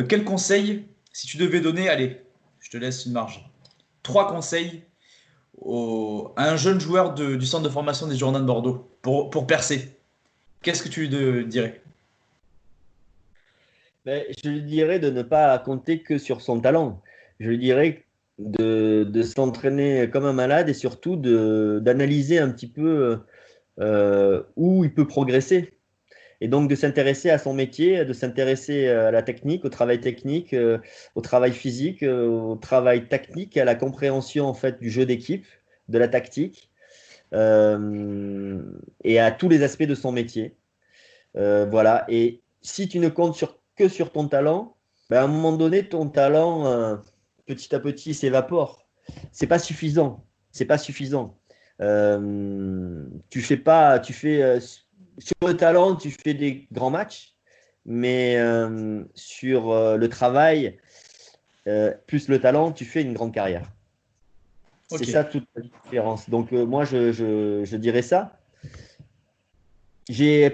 Quel conseil, si tu devais donner, allez, je te laisse une marge. 3 conseils à un jeune joueur du centre de formation des Girondins de Bordeaux pour percer. Qu'est-ce que tu lui dirais? Je lui dirais de ne pas compter que sur son talent. Je lui dirais de s'entraîner comme un malade et surtout d'analyser un petit peu où il peut progresser. Et donc de s'intéresser à son métier, de s'intéresser à la technique, au travail technique, au travail physique, au travail tactique, à la compréhension en fait du jeu d'équipe, de la tactique, et à tous les aspects de son métier. Voilà. Et si tu ne comptes que sur ton talent, ben à un moment donné, ton talent, petit à petit, s'évapore. C'est pas suffisant. C'est pas suffisant. Tu fais sur le talent, tu fais des grands matchs, mais sur le travail, plus le talent, tu fais une grande carrière. Okay. C'est ça toute la différence. Donc moi, je dirais ça.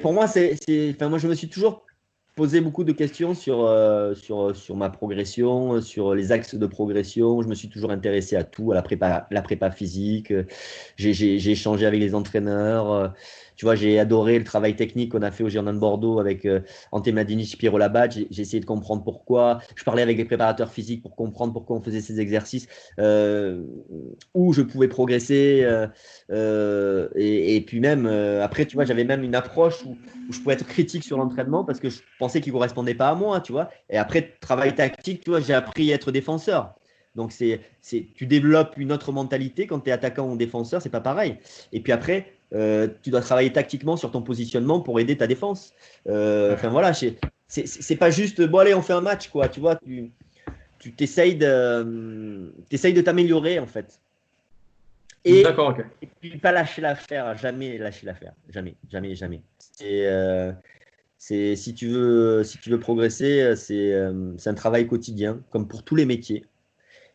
Pour moi, moi, je me suis toujours posé beaucoup de questions sur ma progression, sur les axes de progression. Je me suis toujours intéressé à tout, à la prépa physique. J'ai échangé avec les entraîneurs. Tu vois, j'ai adoré le travail technique qu'on a fait au Girondins de Bordeaux avec Ante Mladinic, Pierrot Labat. J'ai essayé de comprendre pourquoi. Je parlais avec les préparateurs physiques pour comprendre pourquoi on faisait ces exercices, où je pouvais progresser. Et puis même, après, tu vois, j'avais même une approche où je pouvais être critique sur l'entraînement parce que je pensais qu'il ne correspondait pas à moi, tu vois. Et après, travail tactique, tu vois, j'ai appris à être défenseur. Donc, tu développes une autre mentalité quand tu es attaquant ou défenseur, c'est pas pareil. Et puis après, tu dois travailler tactiquement sur ton positionnement pour aider ta défense. Enfin voilà, c'est pas juste, bon allez, on fait un match, quoi. Tu vois, tu t'essayes de t'améliorer, en fait. D'accord, ok. Et puis pas lâcher l'affaire, jamais lâcher l'affaire, jamais. Si tu veux progresser, c'est un travail quotidien, comme pour tous les métiers.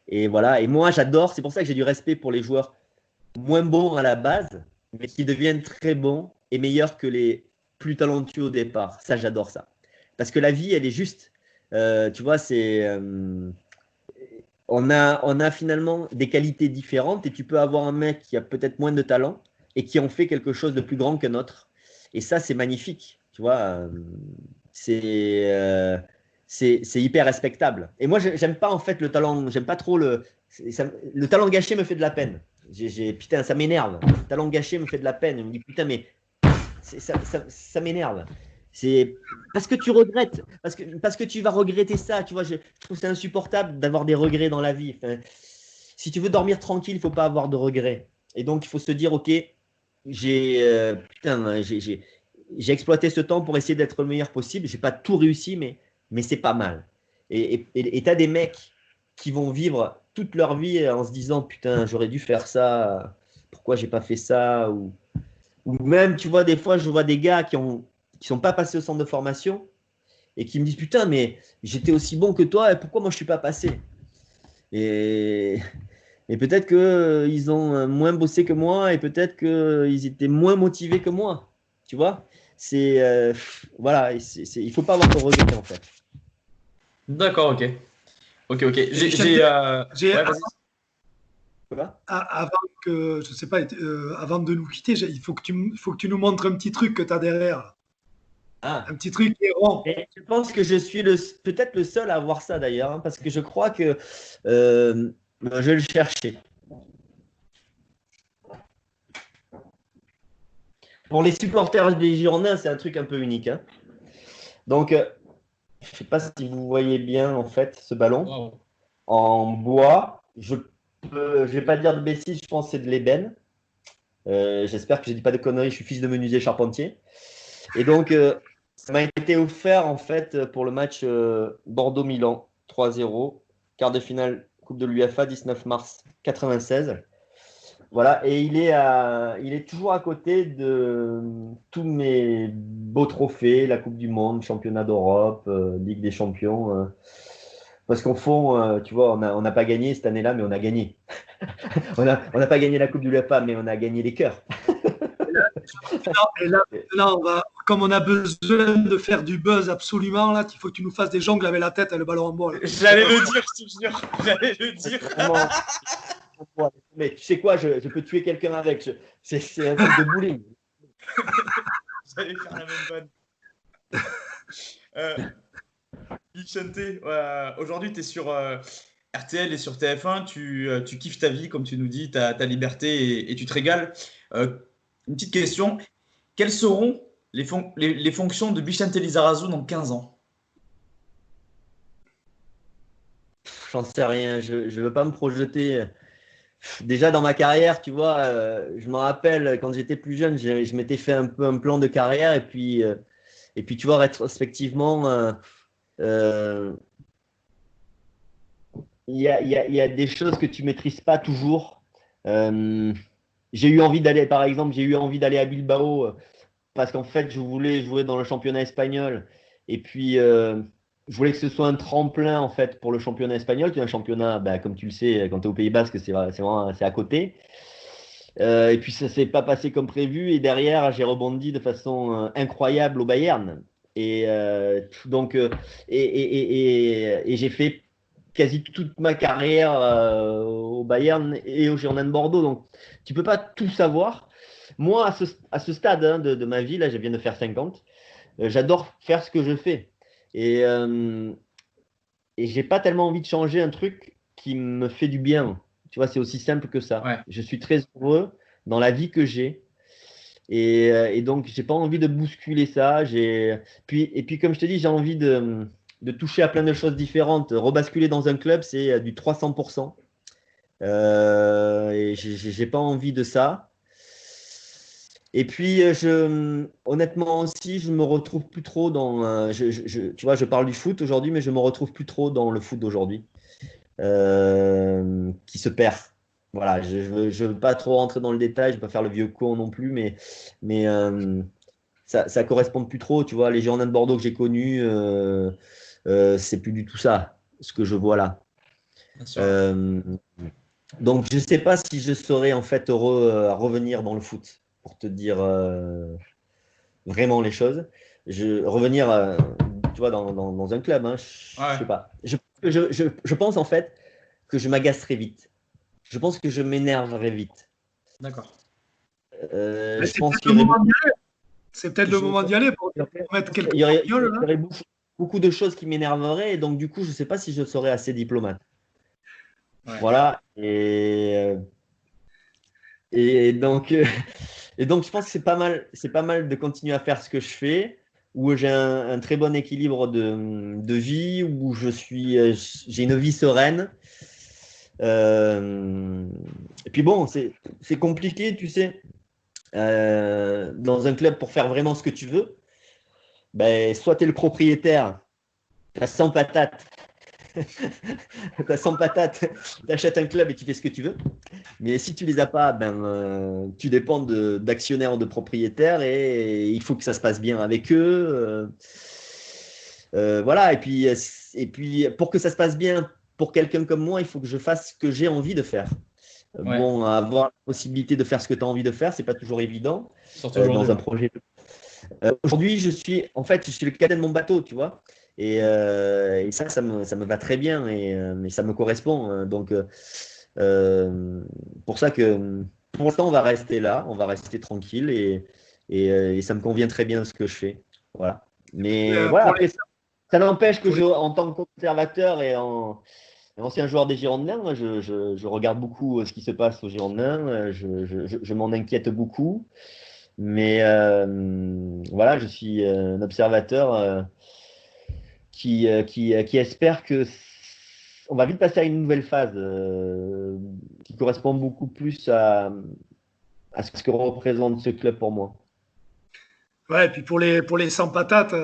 Et voilà. Et moi, j'adore. C'est pour ça que j'ai du respect pour les joueurs moins bons à la base, mais qui deviennent très bons et meilleurs que les plus talentueux au départ. Ça, j'adore ça. Parce que la vie, elle est juste. Tu vois, on a finalement des qualités différentes et tu peux avoir un mec qui a peut-être moins de talent et qui en fait quelque chose de plus grand qu'un autre. Et ça, c'est magnifique. Tu vois, c'est hyper respectable. Et moi, j'aime pas en fait le talent. J'aime pas trop le talent gâché me fait de la peine. Putain, ça m'énerve. Le talent gâché me fait de la peine. Je me dis putain, mais ça m'énerve. C'est parce que tu regrettes, parce que tu vas regretter ça. Tu vois, je trouve c'est insupportable d'avoir des regrets dans la vie. Enfin, si tu veux dormir tranquille, il faut pas avoir de regrets. Et donc, il faut se dire, ok, j'ai exploité ce temps pour essayer d'être le meilleur possible. J'ai pas tout réussi, mais c'est pas mal. Et tu as des mecs qui vont vivre toute leur vie en se disant putain, j'aurais dû faire ça, pourquoi j'ai pas fait ça, ou même, tu vois, des fois, je vois des gars qui sont pas passés au centre de formation et qui me disent putain, mais j'étais aussi bon que toi, et pourquoi moi je suis pas passé? Et peut-être qu'ils ont moins bossé que moi, et peut-être qu'ils étaient moins motivés que moi, tu vois. Voilà, il faut pas avoir de regrets en fait. D'accord, ok. Ok. J'ai- Ouais, vas-y. Avant que, je sais pas, avant de nous quitter, il faut que tu nous montres un petit truc que tu as derrière. Ah. Un petit truc qui est rond. Et je pense que je suis peut-être le seul à avoir ça d'ailleurs, hein, parce que je crois que je vais le chercher. Pour les supporters des Girondins, c'est un truc un peu unique, hein. Donc, je ne sais pas si vous voyez bien en fait ce ballon. Wow. En bois. Je vais pas dire de bêtises, je pense que c'est de l'ébène. J'espère que je dis pas de conneries, je suis fils de menuisier charpentier. Et donc, ça m'a été offert en fait pour le match Bordeaux-Milan 3-0, quart de finale Coupe de l'UEFA 19 mars 96. Voilà, et il est toujours à côté de tous mes beaux trophées, la Coupe du Monde, Championnat d'Europe, Ligue des Champions. Parce qu'au fond, tu vois, on n'a pas gagné cette année-là, mais on a gagné. on n'a pas gagné la Coupe du l'UEFA, mais on a gagné les cœurs. Et là, comme on a besoin de faire du buzz absolument, là, il faut que tu nous fasses des jongles avec la tête et le ballon en bois. Là. J'allais le dire, je te jure. J'allais le dire. Mais tu sais quoi, je peux tuer quelqu'un avec. C'est un truc de bowling. J'allais faire la même bonne. Vicente, aujourd'hui, tu es sur RTL et sur TF1. Tu kiffes ta vie, comme tu nous dis, ta liberté et tu te régales. Une petite question. Quelles seront les fonctions de Vicente Lizarazu dans 15 ans? J'en sais rien. Je ne veux pas me projeter. Déjà dans ma carrière, tu vois, je me rappelle quand j'étais plus jeune, je m'étais fait un peu un plan de carrière et puis tu vois, rétrospectivement, il y a des choses que tu maîtrises pas toujours. J'ai eu envie d'aller, par exemple, à Bilbao parce qu'en fait, je voulais jouer dans le championnat espagnol et puis je voulais que ce soit un tremplin en fait pour le championnat espagnol, qui est un championnat, comme tu le sais, quand tu es au Pays Basque, c'est à côté. Et puis ça s'est pas passé comme prévu et derrière j'ai rebondi de façon incroyable au Bayern et j'ai fait quasi toute ma carrière au Bayern et au Girondins de Bordeaux, donc tu peux pas tout savoir. Moi à ce stade de ma vie, là je viens de faire 50, j'adore faire ce que je fais et j'ai pas tellement envie de changer un truc qui me fait du bien. Tu vois, c'est aussi simple que ça. Ouais. Je suis très heureux dans la vie que j'ai. Et donc, j'ai pas envie de bousculer ça. Puis, comme je te dis, j'ai envie de toucher à plein de choses différentes. Rebasculer dans un club, c'est du 300%. Et j'ai pas envie de ça. Et puis, honnêtement aussi, je me retrouve plus trop dans. Tu vois, je parle du foot aujourd'hui, mais je me retrouve plus trop dans le foot d'aujourd'hui, qui se perd. Voilà, je veux pas trop rentrer dans le détail, je vais pas faire le vieux con non plus, mais ça correspond plus trop. Tu vois, les Girondins de Bordeaux que j'ai connus, c'est plus du tout ça, ce que je vois là. Bien sûr. Donc, je sais pas si je serais en fait heureux à revenir dans le foot, pour te dire vraiment les choses. Revenir, tu vois, dans un club, hein, je sais pas. Je pense en fait que je m'agacerai vite. Je pense que je m'énerverai vite. D'accord. Je pense c'est peut-être le moment d'y aller pour mettre quelques il y aurait beaucoup de choses qui m'énerveraient et donc du coup, je sais pas si je serais assez diplomate. Ouais. Voilà. Et donc, je pense que c'est pas mal de continuer à faire ce que je fais, où j'ai un très bon équilibre de vie, où j'ai une vie sereine. Et puis bon, c'est compliqué, tu sais, dans un club pour faire vraiment ce que tu veux. Soit tu es le propriétaire, tu as 100 patates, T'as 100 patates, t'achètes un club et tu fais ce que tu veux. Mais si tu les as pas, tu dépends d'actionnaires, de propriétaires et il faut que ça se passe bien avec eux. Voilà. Et puis, pour que ça se passe bien pour quelqu'un comme moi, il faut que je fasse ce que j'ai envie de faire. Ouais. Bon, avoir la possibilité de faire ce que tu as envie de faire, c'est pas toujours évident dans un projet. Aujourd'hui, je suis le capitaine de mon bateau, tu vois. Et ça me va très bien mais ça me correspond. Donc, pour ça que pour l'instant, on va rester là, on va rester tranquille et ça me convient très bien ce que je fais. Voilà. Mais voilà, après, ça n'empêche que en tant que conservateur et ancien joueur des Girondins, moi, je regarde beaucoup ce qui se passe aux Girondins, je m'en inquiète beaucoup. Mais voilà, je suis un observateur qui espère que on va vite passer à une nouvelle phase qui correspond beaucoup plus à ce que représente ce club pour moi. Ouais, et puis pour les 100 patates,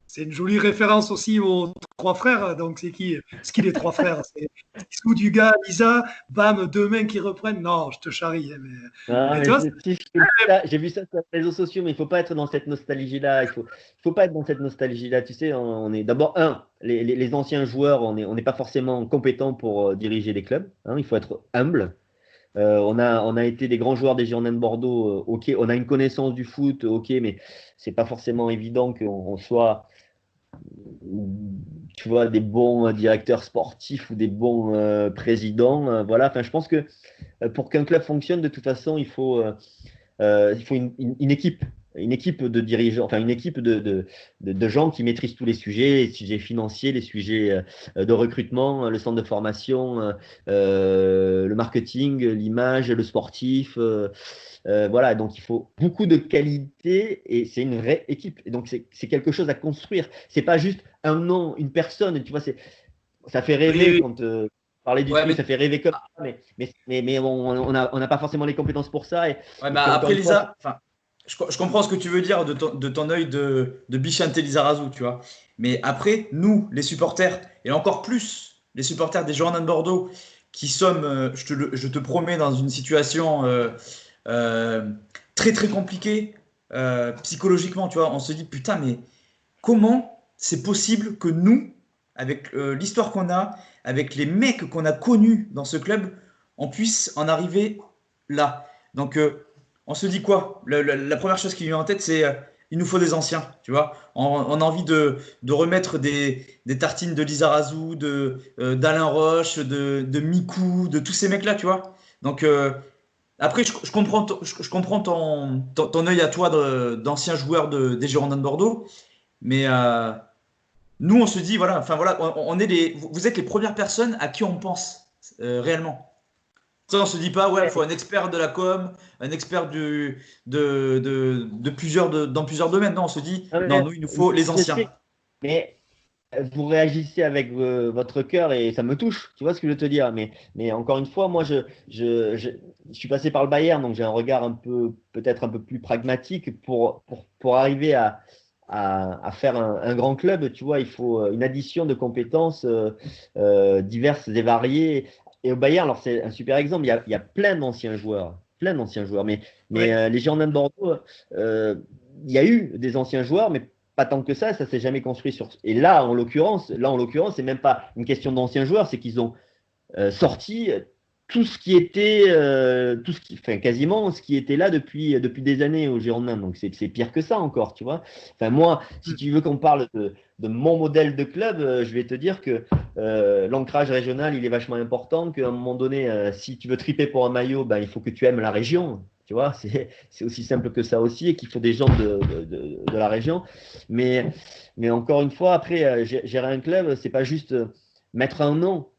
c'est une jolie référence aussi aux trois frères. Donc, c'est qui les trois frères? C'est Issou, Dugas, Lisa, bam, deux mains qui reprennent. Non, je te charrie. J'ai vu ça sur les réseaux sociaux, mais il ne faut pas être dans cette nostalgie-là. Il faut pas être dans cette nostalgie-là. Tu sais, on est d'abord, les anciens joueurs, on n'est pas forcément compétents pour diriger des clubs. Hein, il faut être humble. On a été des grands joueurs des Girondins de Bordeaux, ok, on a une connaissance du foot, ok, mais c'est pas forcément évident qu'on soit, tu vois, des bons directeurs sportifs ou des bons présidents. Voilà, enfin, je pense que pour qu'un club fonctionne, de toute façon, il faut une équipe. Une équipe de dirigeants, enfin une équipe de gens qui maîtrisent tous les sujets financiers, les sujets de recrutement, le centre de formation, le marketing, l'image, le sportif. Voilà, donc il faut beaucoup de qualité et c'est une vraie équipe. Et donc c'est quelque chose à construire. C'est pas juste un nom, une personne. Tu vois, ça fait rêver quand parler du truc, ça fait rêver comme ça, mais on n'a pas forcément les compétences pour ça. Après Lisa, je comprends ce que tu veux dire de ton œil de Bichente Lizarazu, tu vois. Mais après, nous, les supporters, et encore plus les supporters des Girondins de Bordeaux, qui sommes, je te promets, dans une situation très très compliquée psychologiquement, tu vois. On se dit, putain, mais comment c'est possible que nous, avec l'histoire qu'on a, avec les mecs qu'on a connus dans ce club, on puisse en arriver là. Donc, on se dit quoi? La première chose qui lui vient en tête, c'est il nous faut des anciens, tu vois. On a envie de remettre des tartines de Lizarazu, d'Alain Roche, de Mikou, de tous ces mecs-là, tu vois. Donc, après, je comprends, je comprends ton œil à toi d'ancien joueur des Girondins de Bordeaux, mais nous, on se dit, voilà, enfin voilà, vous êtes les premières personnes à qui on pense réellement. Ça, on se dit pas, ouais, il faut un expert de la com, un expert dans plusieurs domaines. Non, on se dit, non, nous, il nous faut les anciens. Mais vous réagissez avec votre cœur et ça me touche, tu vois ce que je veux te dire. Mais encore une fois, moi, je suis passé par le Bayern, donc j'ai un regard peut-être un peu plus pragmatique pour arriver à faire un grand club. Tu vois, il faut une addition de compétences diverses et variées. Et au Bayern, alors c'est un super exemple, il y a plein d'anciens joueurs, mais les Girondins de Bordeaux, il y a eu des anciens joueurs, mais pas tant que ça s'est jamais construit sur. Et là, en l'occurrence, c'est même pas une question d'anciens joueurs, c'est qu'ils ont sorti tout ce qui était, quasiment ce qui était là depuis des années aux Girondins. Donc c'est pire que ça encore, tu vois. Enfin moi, si tu veux qu'on parle de mon modèle de club, je vais te dire que l'ancrage régional, il est vachement important. Qu'à un moment donné, si tu veux triper pour un maillot, il faut que tu aimes la région. Tu vois, c'est aussi simple que ça aussi, et qu'il faut des gens de la région. Mais encore une fois, après, gérer un club, c'est pas juste mettre un nom.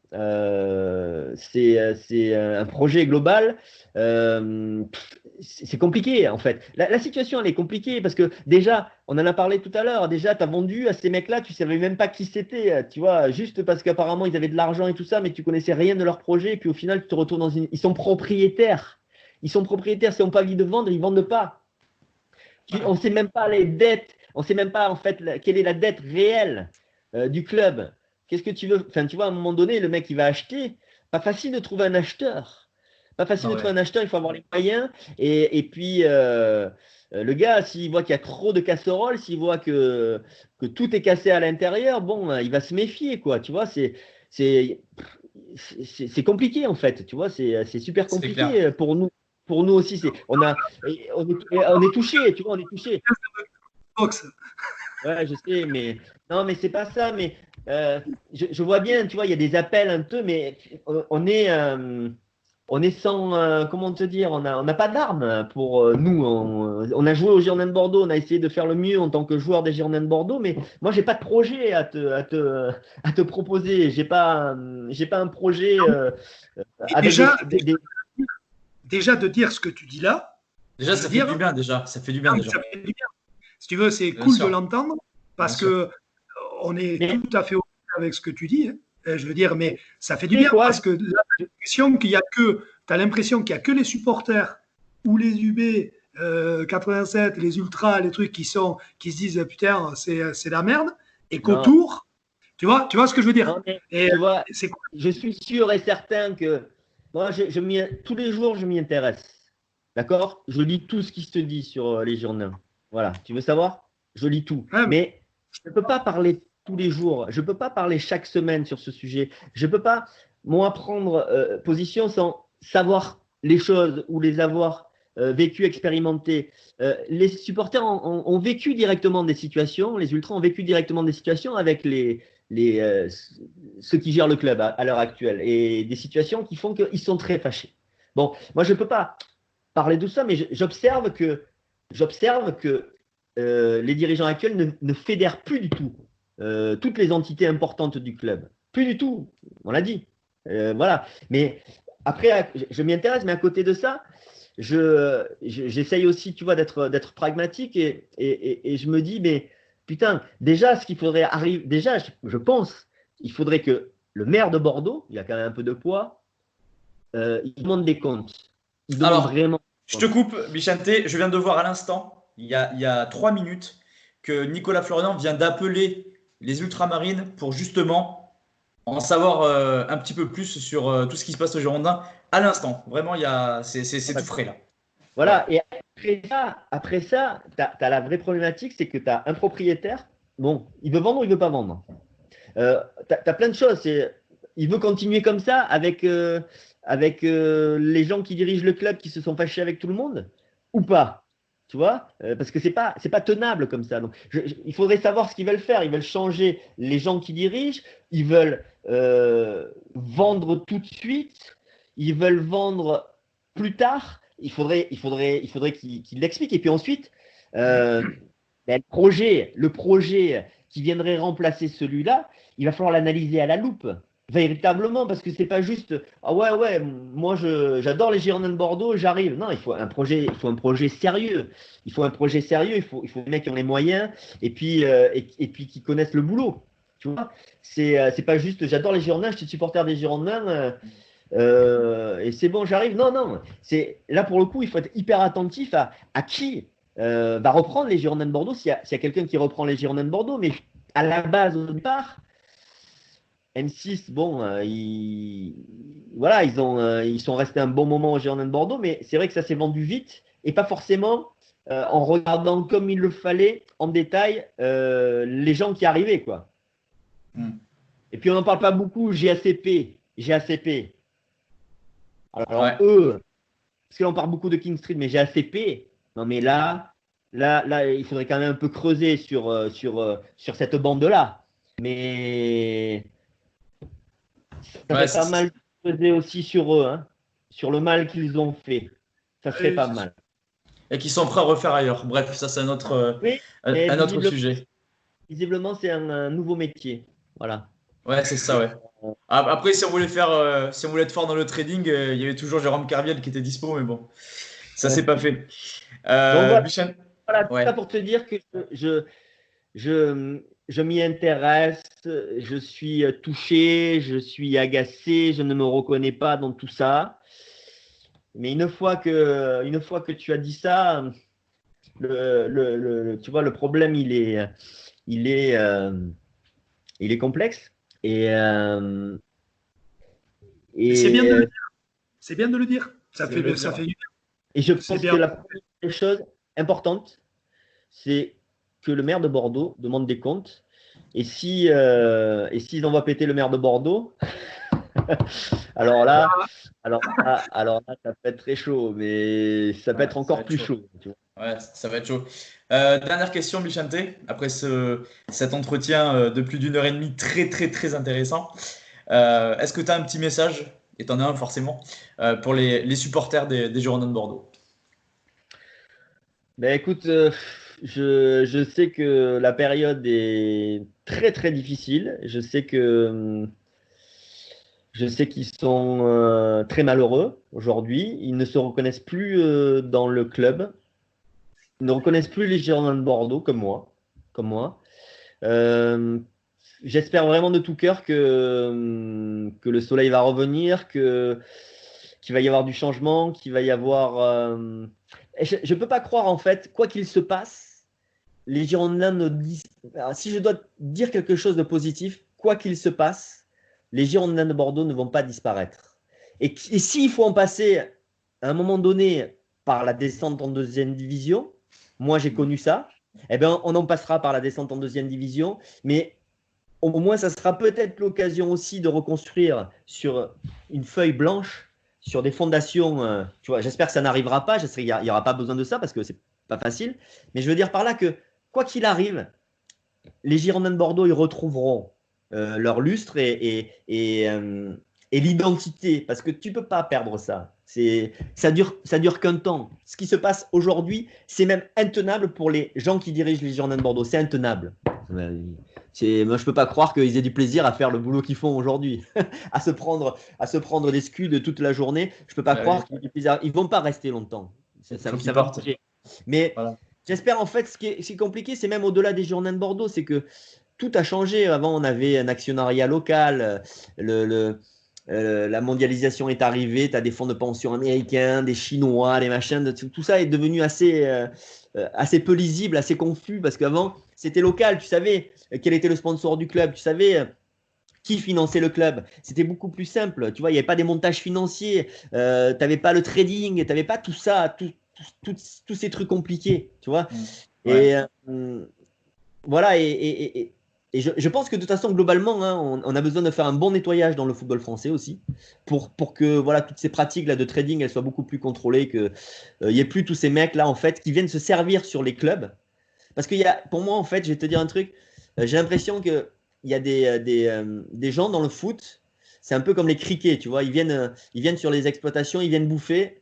C'est un projet global. C'est compliqué en fait. La situation elle est compliquée parce que déjà, on en a parlé tout à l'heure. Déjà, tu as vendu à ces mecs-là, tu savais même pas qui c'était, tu vois, juste parce qu'apparemment ils avaient de l'argent et tout ça, mais tu connaissais rien de leur projet. Et puis au final, tu te retrouves ils sont propriétaires. Ils sont propriétaires. Si on n'a pas envie de vendre, ils vendent pas. On ne sait même pas les dettes. On ne sait même pas en fait quelle est la dette réelle du club. Qu'est-ce que tu veux? Enfin, tu vois, à un moment donné, le mec, il va acheter. Pas facile de trouver un acheteur. Pas facile de trouver un acheteur, il faut avoir les moyens. Et puis, le gars, s'il voit qu'il y a trop de casseroles, s'il voit que tout est cassé à l'intérieur, bon, il va se méfier, quoi. Tu vois, c'est compliqué, en fait. Tu vois, c'est super compliqué pour nous. Pour nous aussi, on est touché, tu vois, on est touché. Ouais, je sais, mais non, mais c'est pas ça. Mais je vois bien, tu vois, il y a des appels un peu, mais on est sans, comment te dire, on n'a pas d'armes pour nous. On a joué aux Girondins de Bordeaux, on a essayé de faire le mieux en tant que joueur des Girondins de Bordeaux, mais moi, j'ai pas de projet à te proposer. J'ai pas un projet avec déjà de dire ce que tu dis là. Déjà, ça fait du bien, déjà. Ça fait du bien, déjà. Ça fait du bien. Si tu veux, c'est cool de l'entendre parce que on est tout à fait OK avec ce que tu dis. Hein. Je veux dire, mais ça fait du bien parce que tu as l'impression qu'il n'y a que les supporters ou les UB 87, les ultras, les trucs qui se disent putain, c'est la merde, et qu'autour, tu vois ce que je veux dire. Non, et tu vois, je suis sûr et certain que moi, tous les jours, je m'y intéresse. D'accord? Je lis tout ce qui se dit sur les Girondins. Voilà, tu veux savoir? Je lis tout. Mais je ne peux pas parler tous les jours. Je ne peux pas parler chaque semaine sur ce sujet. Je ne peux pas, moi, prendre position sans savoir les choses ou les avoir vécues, expérimentées. Les supporters ont vécu directement des situations, les ultras ont vécu directement des situations avec ceux qui gèrent le club à l'heure actuelle, et des situations qui font qu'ils sont très fâchés. Bon, moi, je ne peux pas parler de ça, mais j'observe que les dirigeants actuels ne fédèrent plus du tout toutes les entités importantes du club. Plus du tout, on l'a dit. Voilà. Mais après, je m'y intéresse, mais à côté de ça, j'essaye aussi, tu vois, d'être pragmatique, et je me dis, mais putain, déjà, ce qu'il faudrait arriver, déjà, je pense, il faudrait que le maire de Bordeaux, il a quand même un peu de poids, il demande des comptes. Il demande vraiment. Je te coupe, Bichente. Je viens de voir à l'instant, il y a 3 minutes, que Nicolas Florian vient d'appeler les Ultramarines pour justement en savoir un petit peu plus sur tout ce qui se passe au Girondins à l'instant. Vraiment, c'est tout frais là. Voilà, et après ça, tu as la vraie problématique, c'est que tu as un propriétaire, bon, il veut vendre ou il ne veut pas vendre. Tu as plein de choses. Il veut continuer comme ça avec les gens qui dirigent le club qui se sont fâchés avec tout le monde ou pas, tu vois, parce que c'est pas tenable comme ça. Donc, il faudrait savoir ce qu'ils veulent faire. Ils veulent changer les gens qui dirigent, ils veulent vendre tout de suite, ils veulent vendre plus tard. Il faudrait qu'il l'explique. Et puis ensuite, le projet qui viendrait remplacer celui-là, il va falloir l'analyser à la loupe, véritablement, parce que c'est pas juste ah ouais, moi j'adore les Girondins de Bordeaux, j'arrive. Non, il faut un projet sérieux. Il faut des mecs qui ont les moyens, et puis qui connaissent le boulot. Tu vois, c'est pas juste j'adore les Girondins, je suis supporter des Girondins. Et c'est bon, j'arrive. Non. Là pour le coup, il faut être hyper attentif à qui va reprendre les Girondins de Bordeaux. S'il y a quelqu'un qui reprend les Girondins de Bordeaux, mais à la base au départ, M6, bon, ils sont restés un bon moment aux Girondins de Bordeaux, mais c'est vrai que ça s'est vendu vite et pas forcément en regardant comme il le fallait en détail les gens qui arrivaient, quoi. Et puis on n'en parle pas beaucoup. GACP. Alors eux, parce que là on parle beaucoup de King Street, mais GACP, non mais là, il faudrait quand même un peu creuser sur cette bande-là. Mais ça serait pas mal de creuser aussi sur eux, hein, sur le mal qu'ils ont fait. Ça serait pas mal. Et qu'ils sont prêts à refaire ailleurs. Bref, ça c'est un autre sujet. Visiblement, c'est un nouveau métier. Voilà. Ouais, c'est ça, ouais. Après, si on voulait être fort dans le trading, il y avait toujours Jérôme Kerviel qui était dispo, mais bon, ça s'est pas fait. Donc, voilà, ouais. tout ça pour te dire que je m'y intéresse, je suis touché, je suis agacé, je ne me reconnais pas dans tout ça. Mais une fois que tu as dit ça, tu vois, le problème il est complexe. Et, C'est bien de le et, dire. C'est bien de le dire. Ça C'est bien de le fait dire. du bien. et je C'est pense bien. que la première des choses importantes, c'est que le maire de Bordeaux demande des comptes. Et s'ils envoient péter le maire de Bordeaux, alors là, alors là, ça peut être très chaud, mais ça peut Ouais, être ça va encore être plus chaud. chaud. Tu vois. Ouais, ça va être chaud. Dernière question, Bichante, après cet entretien de plus d'une heure et demie très, très, très intéressant. Est-ce que tu as un petit message, et tu en as un forcément, pour les supporters des Girondins de Bordeaux? Ben écoute, je sais que la période est très très difficile. Je sais qu'ils sont très malheureux aujourd'hui. Ils ne se reconnaissent plus dans le club. Ils ne reconnaissent plus les Girondins de Bordeaux comme moi. Comme moi. Euh, J'espère vraiment de tout cœur que le soleil va revenir, qu'il va y avoir du changement, qu'il va y avoir. Je ne peux pas croire en fait, quoi qu'il se passe, les Girondins ne disent. Alors, si je dois dire quelque chose de positif, quoi qu'il se passe, les Girondins de Bordeaux ne vont pas disparaître. Et s'il faut en passer à un moment donné par la descente en deuxième division, moi j'ai connu ça, eh bien on en passera par la descente en deuxième division, mais au moins ça sera peut-être l'occasion aussi de reconstruire sur une feuille blanche, sur des fondations. Tu vois, j'espère que ça n'arrivera pas, il n'y aura pas besoin de ça parce que c'est pas facile, mais je veux dire par là que quoi qu'il arrive, les Girondins de Bordeaux, ils retrouveront leur lustre et l'identité, parce que tu ne peux pas perdre ça. Ça dure qu'un temps. Ce qui se passe aujourd'hui, c'est même intenable pour les gens qui dirigent les Girondins de Bordeaux. C'est intenable. Moi, je ne peux pas croire qu'ils aient du plaisir à faire le boulot qu'ils font aujourd'hui, à se prendre des scuds toute la journée. Je ne peux pas croire qu'ils aient du plaisir. Ils ne vont pas rester longtemps. Ça Faut qu'ils va partent. bouger. Mais Voilà. j'espère en fait, ce qui est compliqué, c'est même au-delà des Girondins de Bordeaux, c'est que tout a changé. Avant, on avait un actionnariat local, la mondialisation est arrivée, tu as des fonds de pension américains, des Chinois, des machins, tout ça est devenu assez peu lisible, assez confus, parce qu'avant, c'était local, tu savais quel était le sponsor du club, tu savais qui finançait le club. C'était beaucoup plus simple, tu vois, il n'y avait pas des montages financiers, tu n'avais pas le trading, tu n'avais pas tout ça, tous ces trucs compliqués, tu vois. Ouais. Et voilà, et je pense que de toute façon, globalement, hein, on a besoin de faire un bon nettoyage dans le football français aussi, pour que voilà, toutes ces pratiques là de trading elles soient beaucoup plus contrôlées, qu'il n'y ait plus tous ces mecs là en fait qui viennent se servir sur les clubs. Parce qu'il y a, pour moi en fait, je vais te dire un truc, j'ai l'impression qu'il y a des gens dans le foot, c'est un peu comme les criquets, tu vois, ils viennent sur les exploitations, ils viennent bouffer,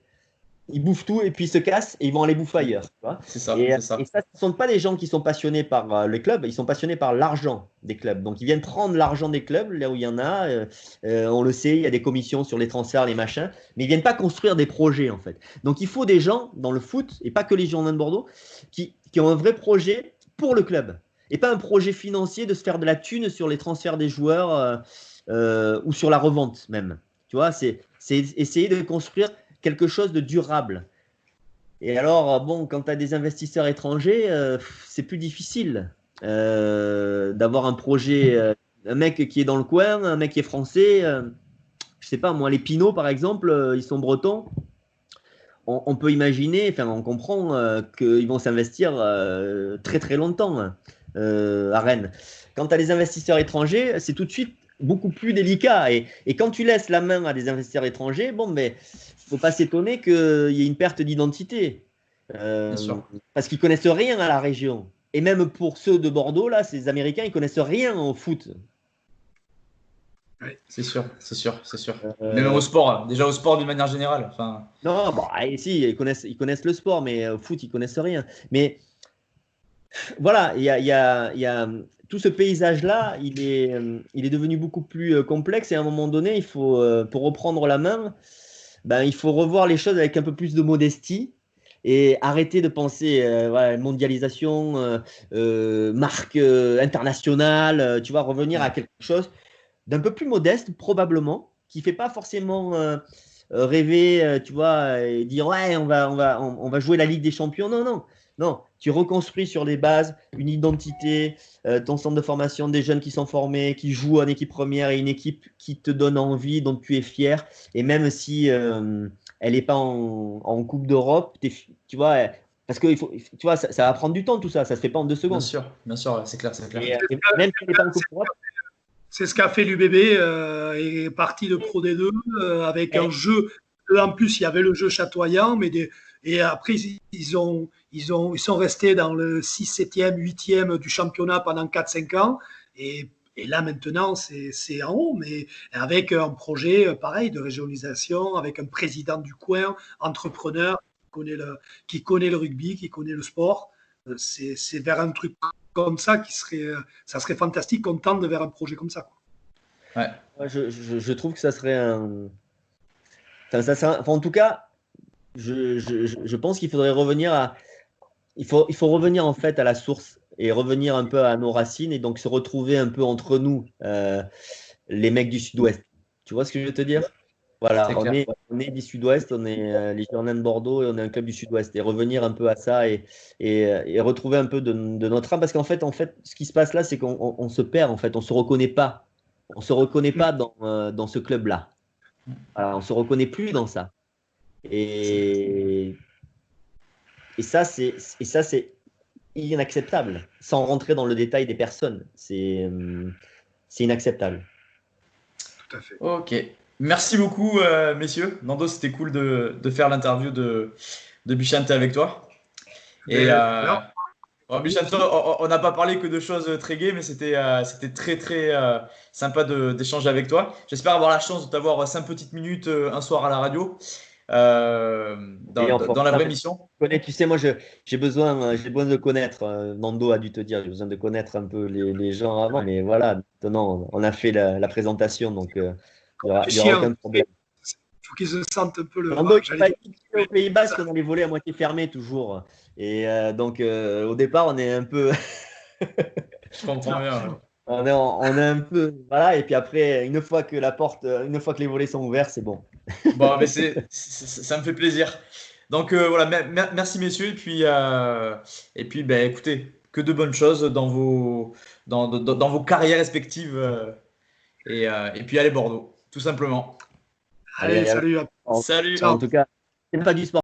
ils bouffent tout et puis ils se cassent et ils vont aller bouffer ailleurs. Tu vois. C'est ça, Et c'est ça. ça, ce ne sont pas des gens qui sont passionnés par le club, ils sont passionnés par l'argent des clubs. Donc ils viennent prendre l'argent des clubs là où il y en a. On le sait, il y a des commissions sur les transferts, les machins, mais ils viennent pas construire des projets en fait. Donc il faut des gens dans le foot, et pas que les Girondins de Bordeaux, qui ont un vrai projet pour le club. Et pas un projet financier de se faire de la thune sur les transferts des joueurs ou sur la revente même. Tu vois, c'est essayer de construire quelque chose de durable. Et alors, bon, quand tu as des investisseurs étrangers, c'est plus difficile d'avoir un projet, un mec qui est dans le coin, un mec qui est français. Je sais pas, moi, les Pinots, par exemple, ils sont bretons. On peut imaginer, enfin, on comprend qu'ils vont s'investir très très longtemps à Rennes. Quand tu as des investisseurs étrangers, c'est tout de suite beaucoup plus délicat. Et quand tu laisses la main à des investisseurs étrangers, bon, mais faut pas s'étonner qu'il y ait une perte d'identité. Bien sûr. Parce qu'ils connaissent rien à la région. Et même pour ceux de Bordeaux, là, ces Américains, ils connaissent rien au foot. C'est sûr, c'est sûr, c'est sûr. Euh, Même au sport, hein. Déjà au sport d'une manière générale. Enfin, non, bon, si, ils connaissent le sport, mais au foot, ils connaissent rien. Mais voilà, il y a tout ce paysage-là, il est devenu beaucoup plus complexe et à un moment donné, il faut, pour reprendre la main, ben, il faut revoir les choses avec un peu plus de modestie et arrêter de penser voilà, mondialisation, marque internationale, tu vois, revenir à quelque chose d'un peu plus modeste probablement, qui fait pas forcément rêver, tu vois, et dire ouais, on va jouer la Ligue des Champions. Non, non. Non, tu reconstruis sur les bases une identité, ton centre de formation, des jeunes qui sont formés, qui jouent en équipe première et une équipe qui te donne envie, dont tu es fier. Et même si elle n'est pas en Coupe d'Europe, tu vois, parce que tu vois, ça va prendre du temps tout ça, ça se fait pas en 2 secondes. Bien sûr, c'est clair, c'est clair. Et même si elle n'est pas en Coupe d'Europe. C'est ce qu'a fait l'UBB, est parti de Pro D2 avec un jeu. En plus, il y avait le jeu chatoyant, et après, ils sont restés dans le 6, 7e, 8e du championnat pendant 4-5 ans. Et là, maintenant, c'est en haut, mais avec un projet pareil de régionalisation, avec un président du coin, entrepreneur, qui connaît le rugby, qui connaît le sport. C'est vers un truc comme ça ça serait fantastique qu'on tende vers un projet comme ça. Ouais. Je trouve que ça serait un. Enfin, en tout cas, je pense qu'il faudrait revenir à. Il faut revenir en fait à la source et revenir un peu à nos racines et donc se retrouver un peu entre nous, les mecs du Sud-Ouest. Tu vois ce que je veux te dire? Voilà, on est du Sud-Ouest, on est les Girondins de Bordeaux et on est un club du Sud-Ouest. Et revenir un peu à ça et retrouver un peu de notre âme. Parce qu'en fait, ce qui se passe là, c'est qu'on se perd, en fait, on ne se reconnaît pas. On ne se reconnaît pas dans ce club-là. Voilà, on ne se reconnaît plus dans ça. Et ça, c'est inacceptable. Sans rentrer dans le détail des personnes. C'est inacceptable. Tout à fait. Ok. Merci beaucoup, messieurs. Nando, c'était cool de faire l'interview de Bichente avec toi. Et Bichente, on n'a pas parlé que de choses très gaies, mais c'était très, très sympa d'échanger avec toi. J'espère avoir la chance de t'avoir 5 petites minutes un soir à la radio, dans la vraie mission. Tu sais, moi, j'ai besoin de connaître. Nando a dû te dire, j'ai besoin de connaître un peu les gens avant. Mais voilà, maintenant, on a fait la présentation, donc il n'y aura aucun problème. Il faut qu'ils se sentent un peu le. Nando, au Pays Basque, on a les volets à moitié fermés toujours. Et donc, au départ, on est un peu. Je comprends bien. On est un peu. Voilà, et puis après, une fois que les volets sont ouverts, c'est bon. Bon, mais ça me fait plaisir. Donc voilà, merci messieurs. Et puis ben, écoutez, que de bonnes choses dans vos carrières respectives. Et puis allez Bordeaux, tout simplement. Allez, salut. Salut. En tout cas, c'est pas du sport.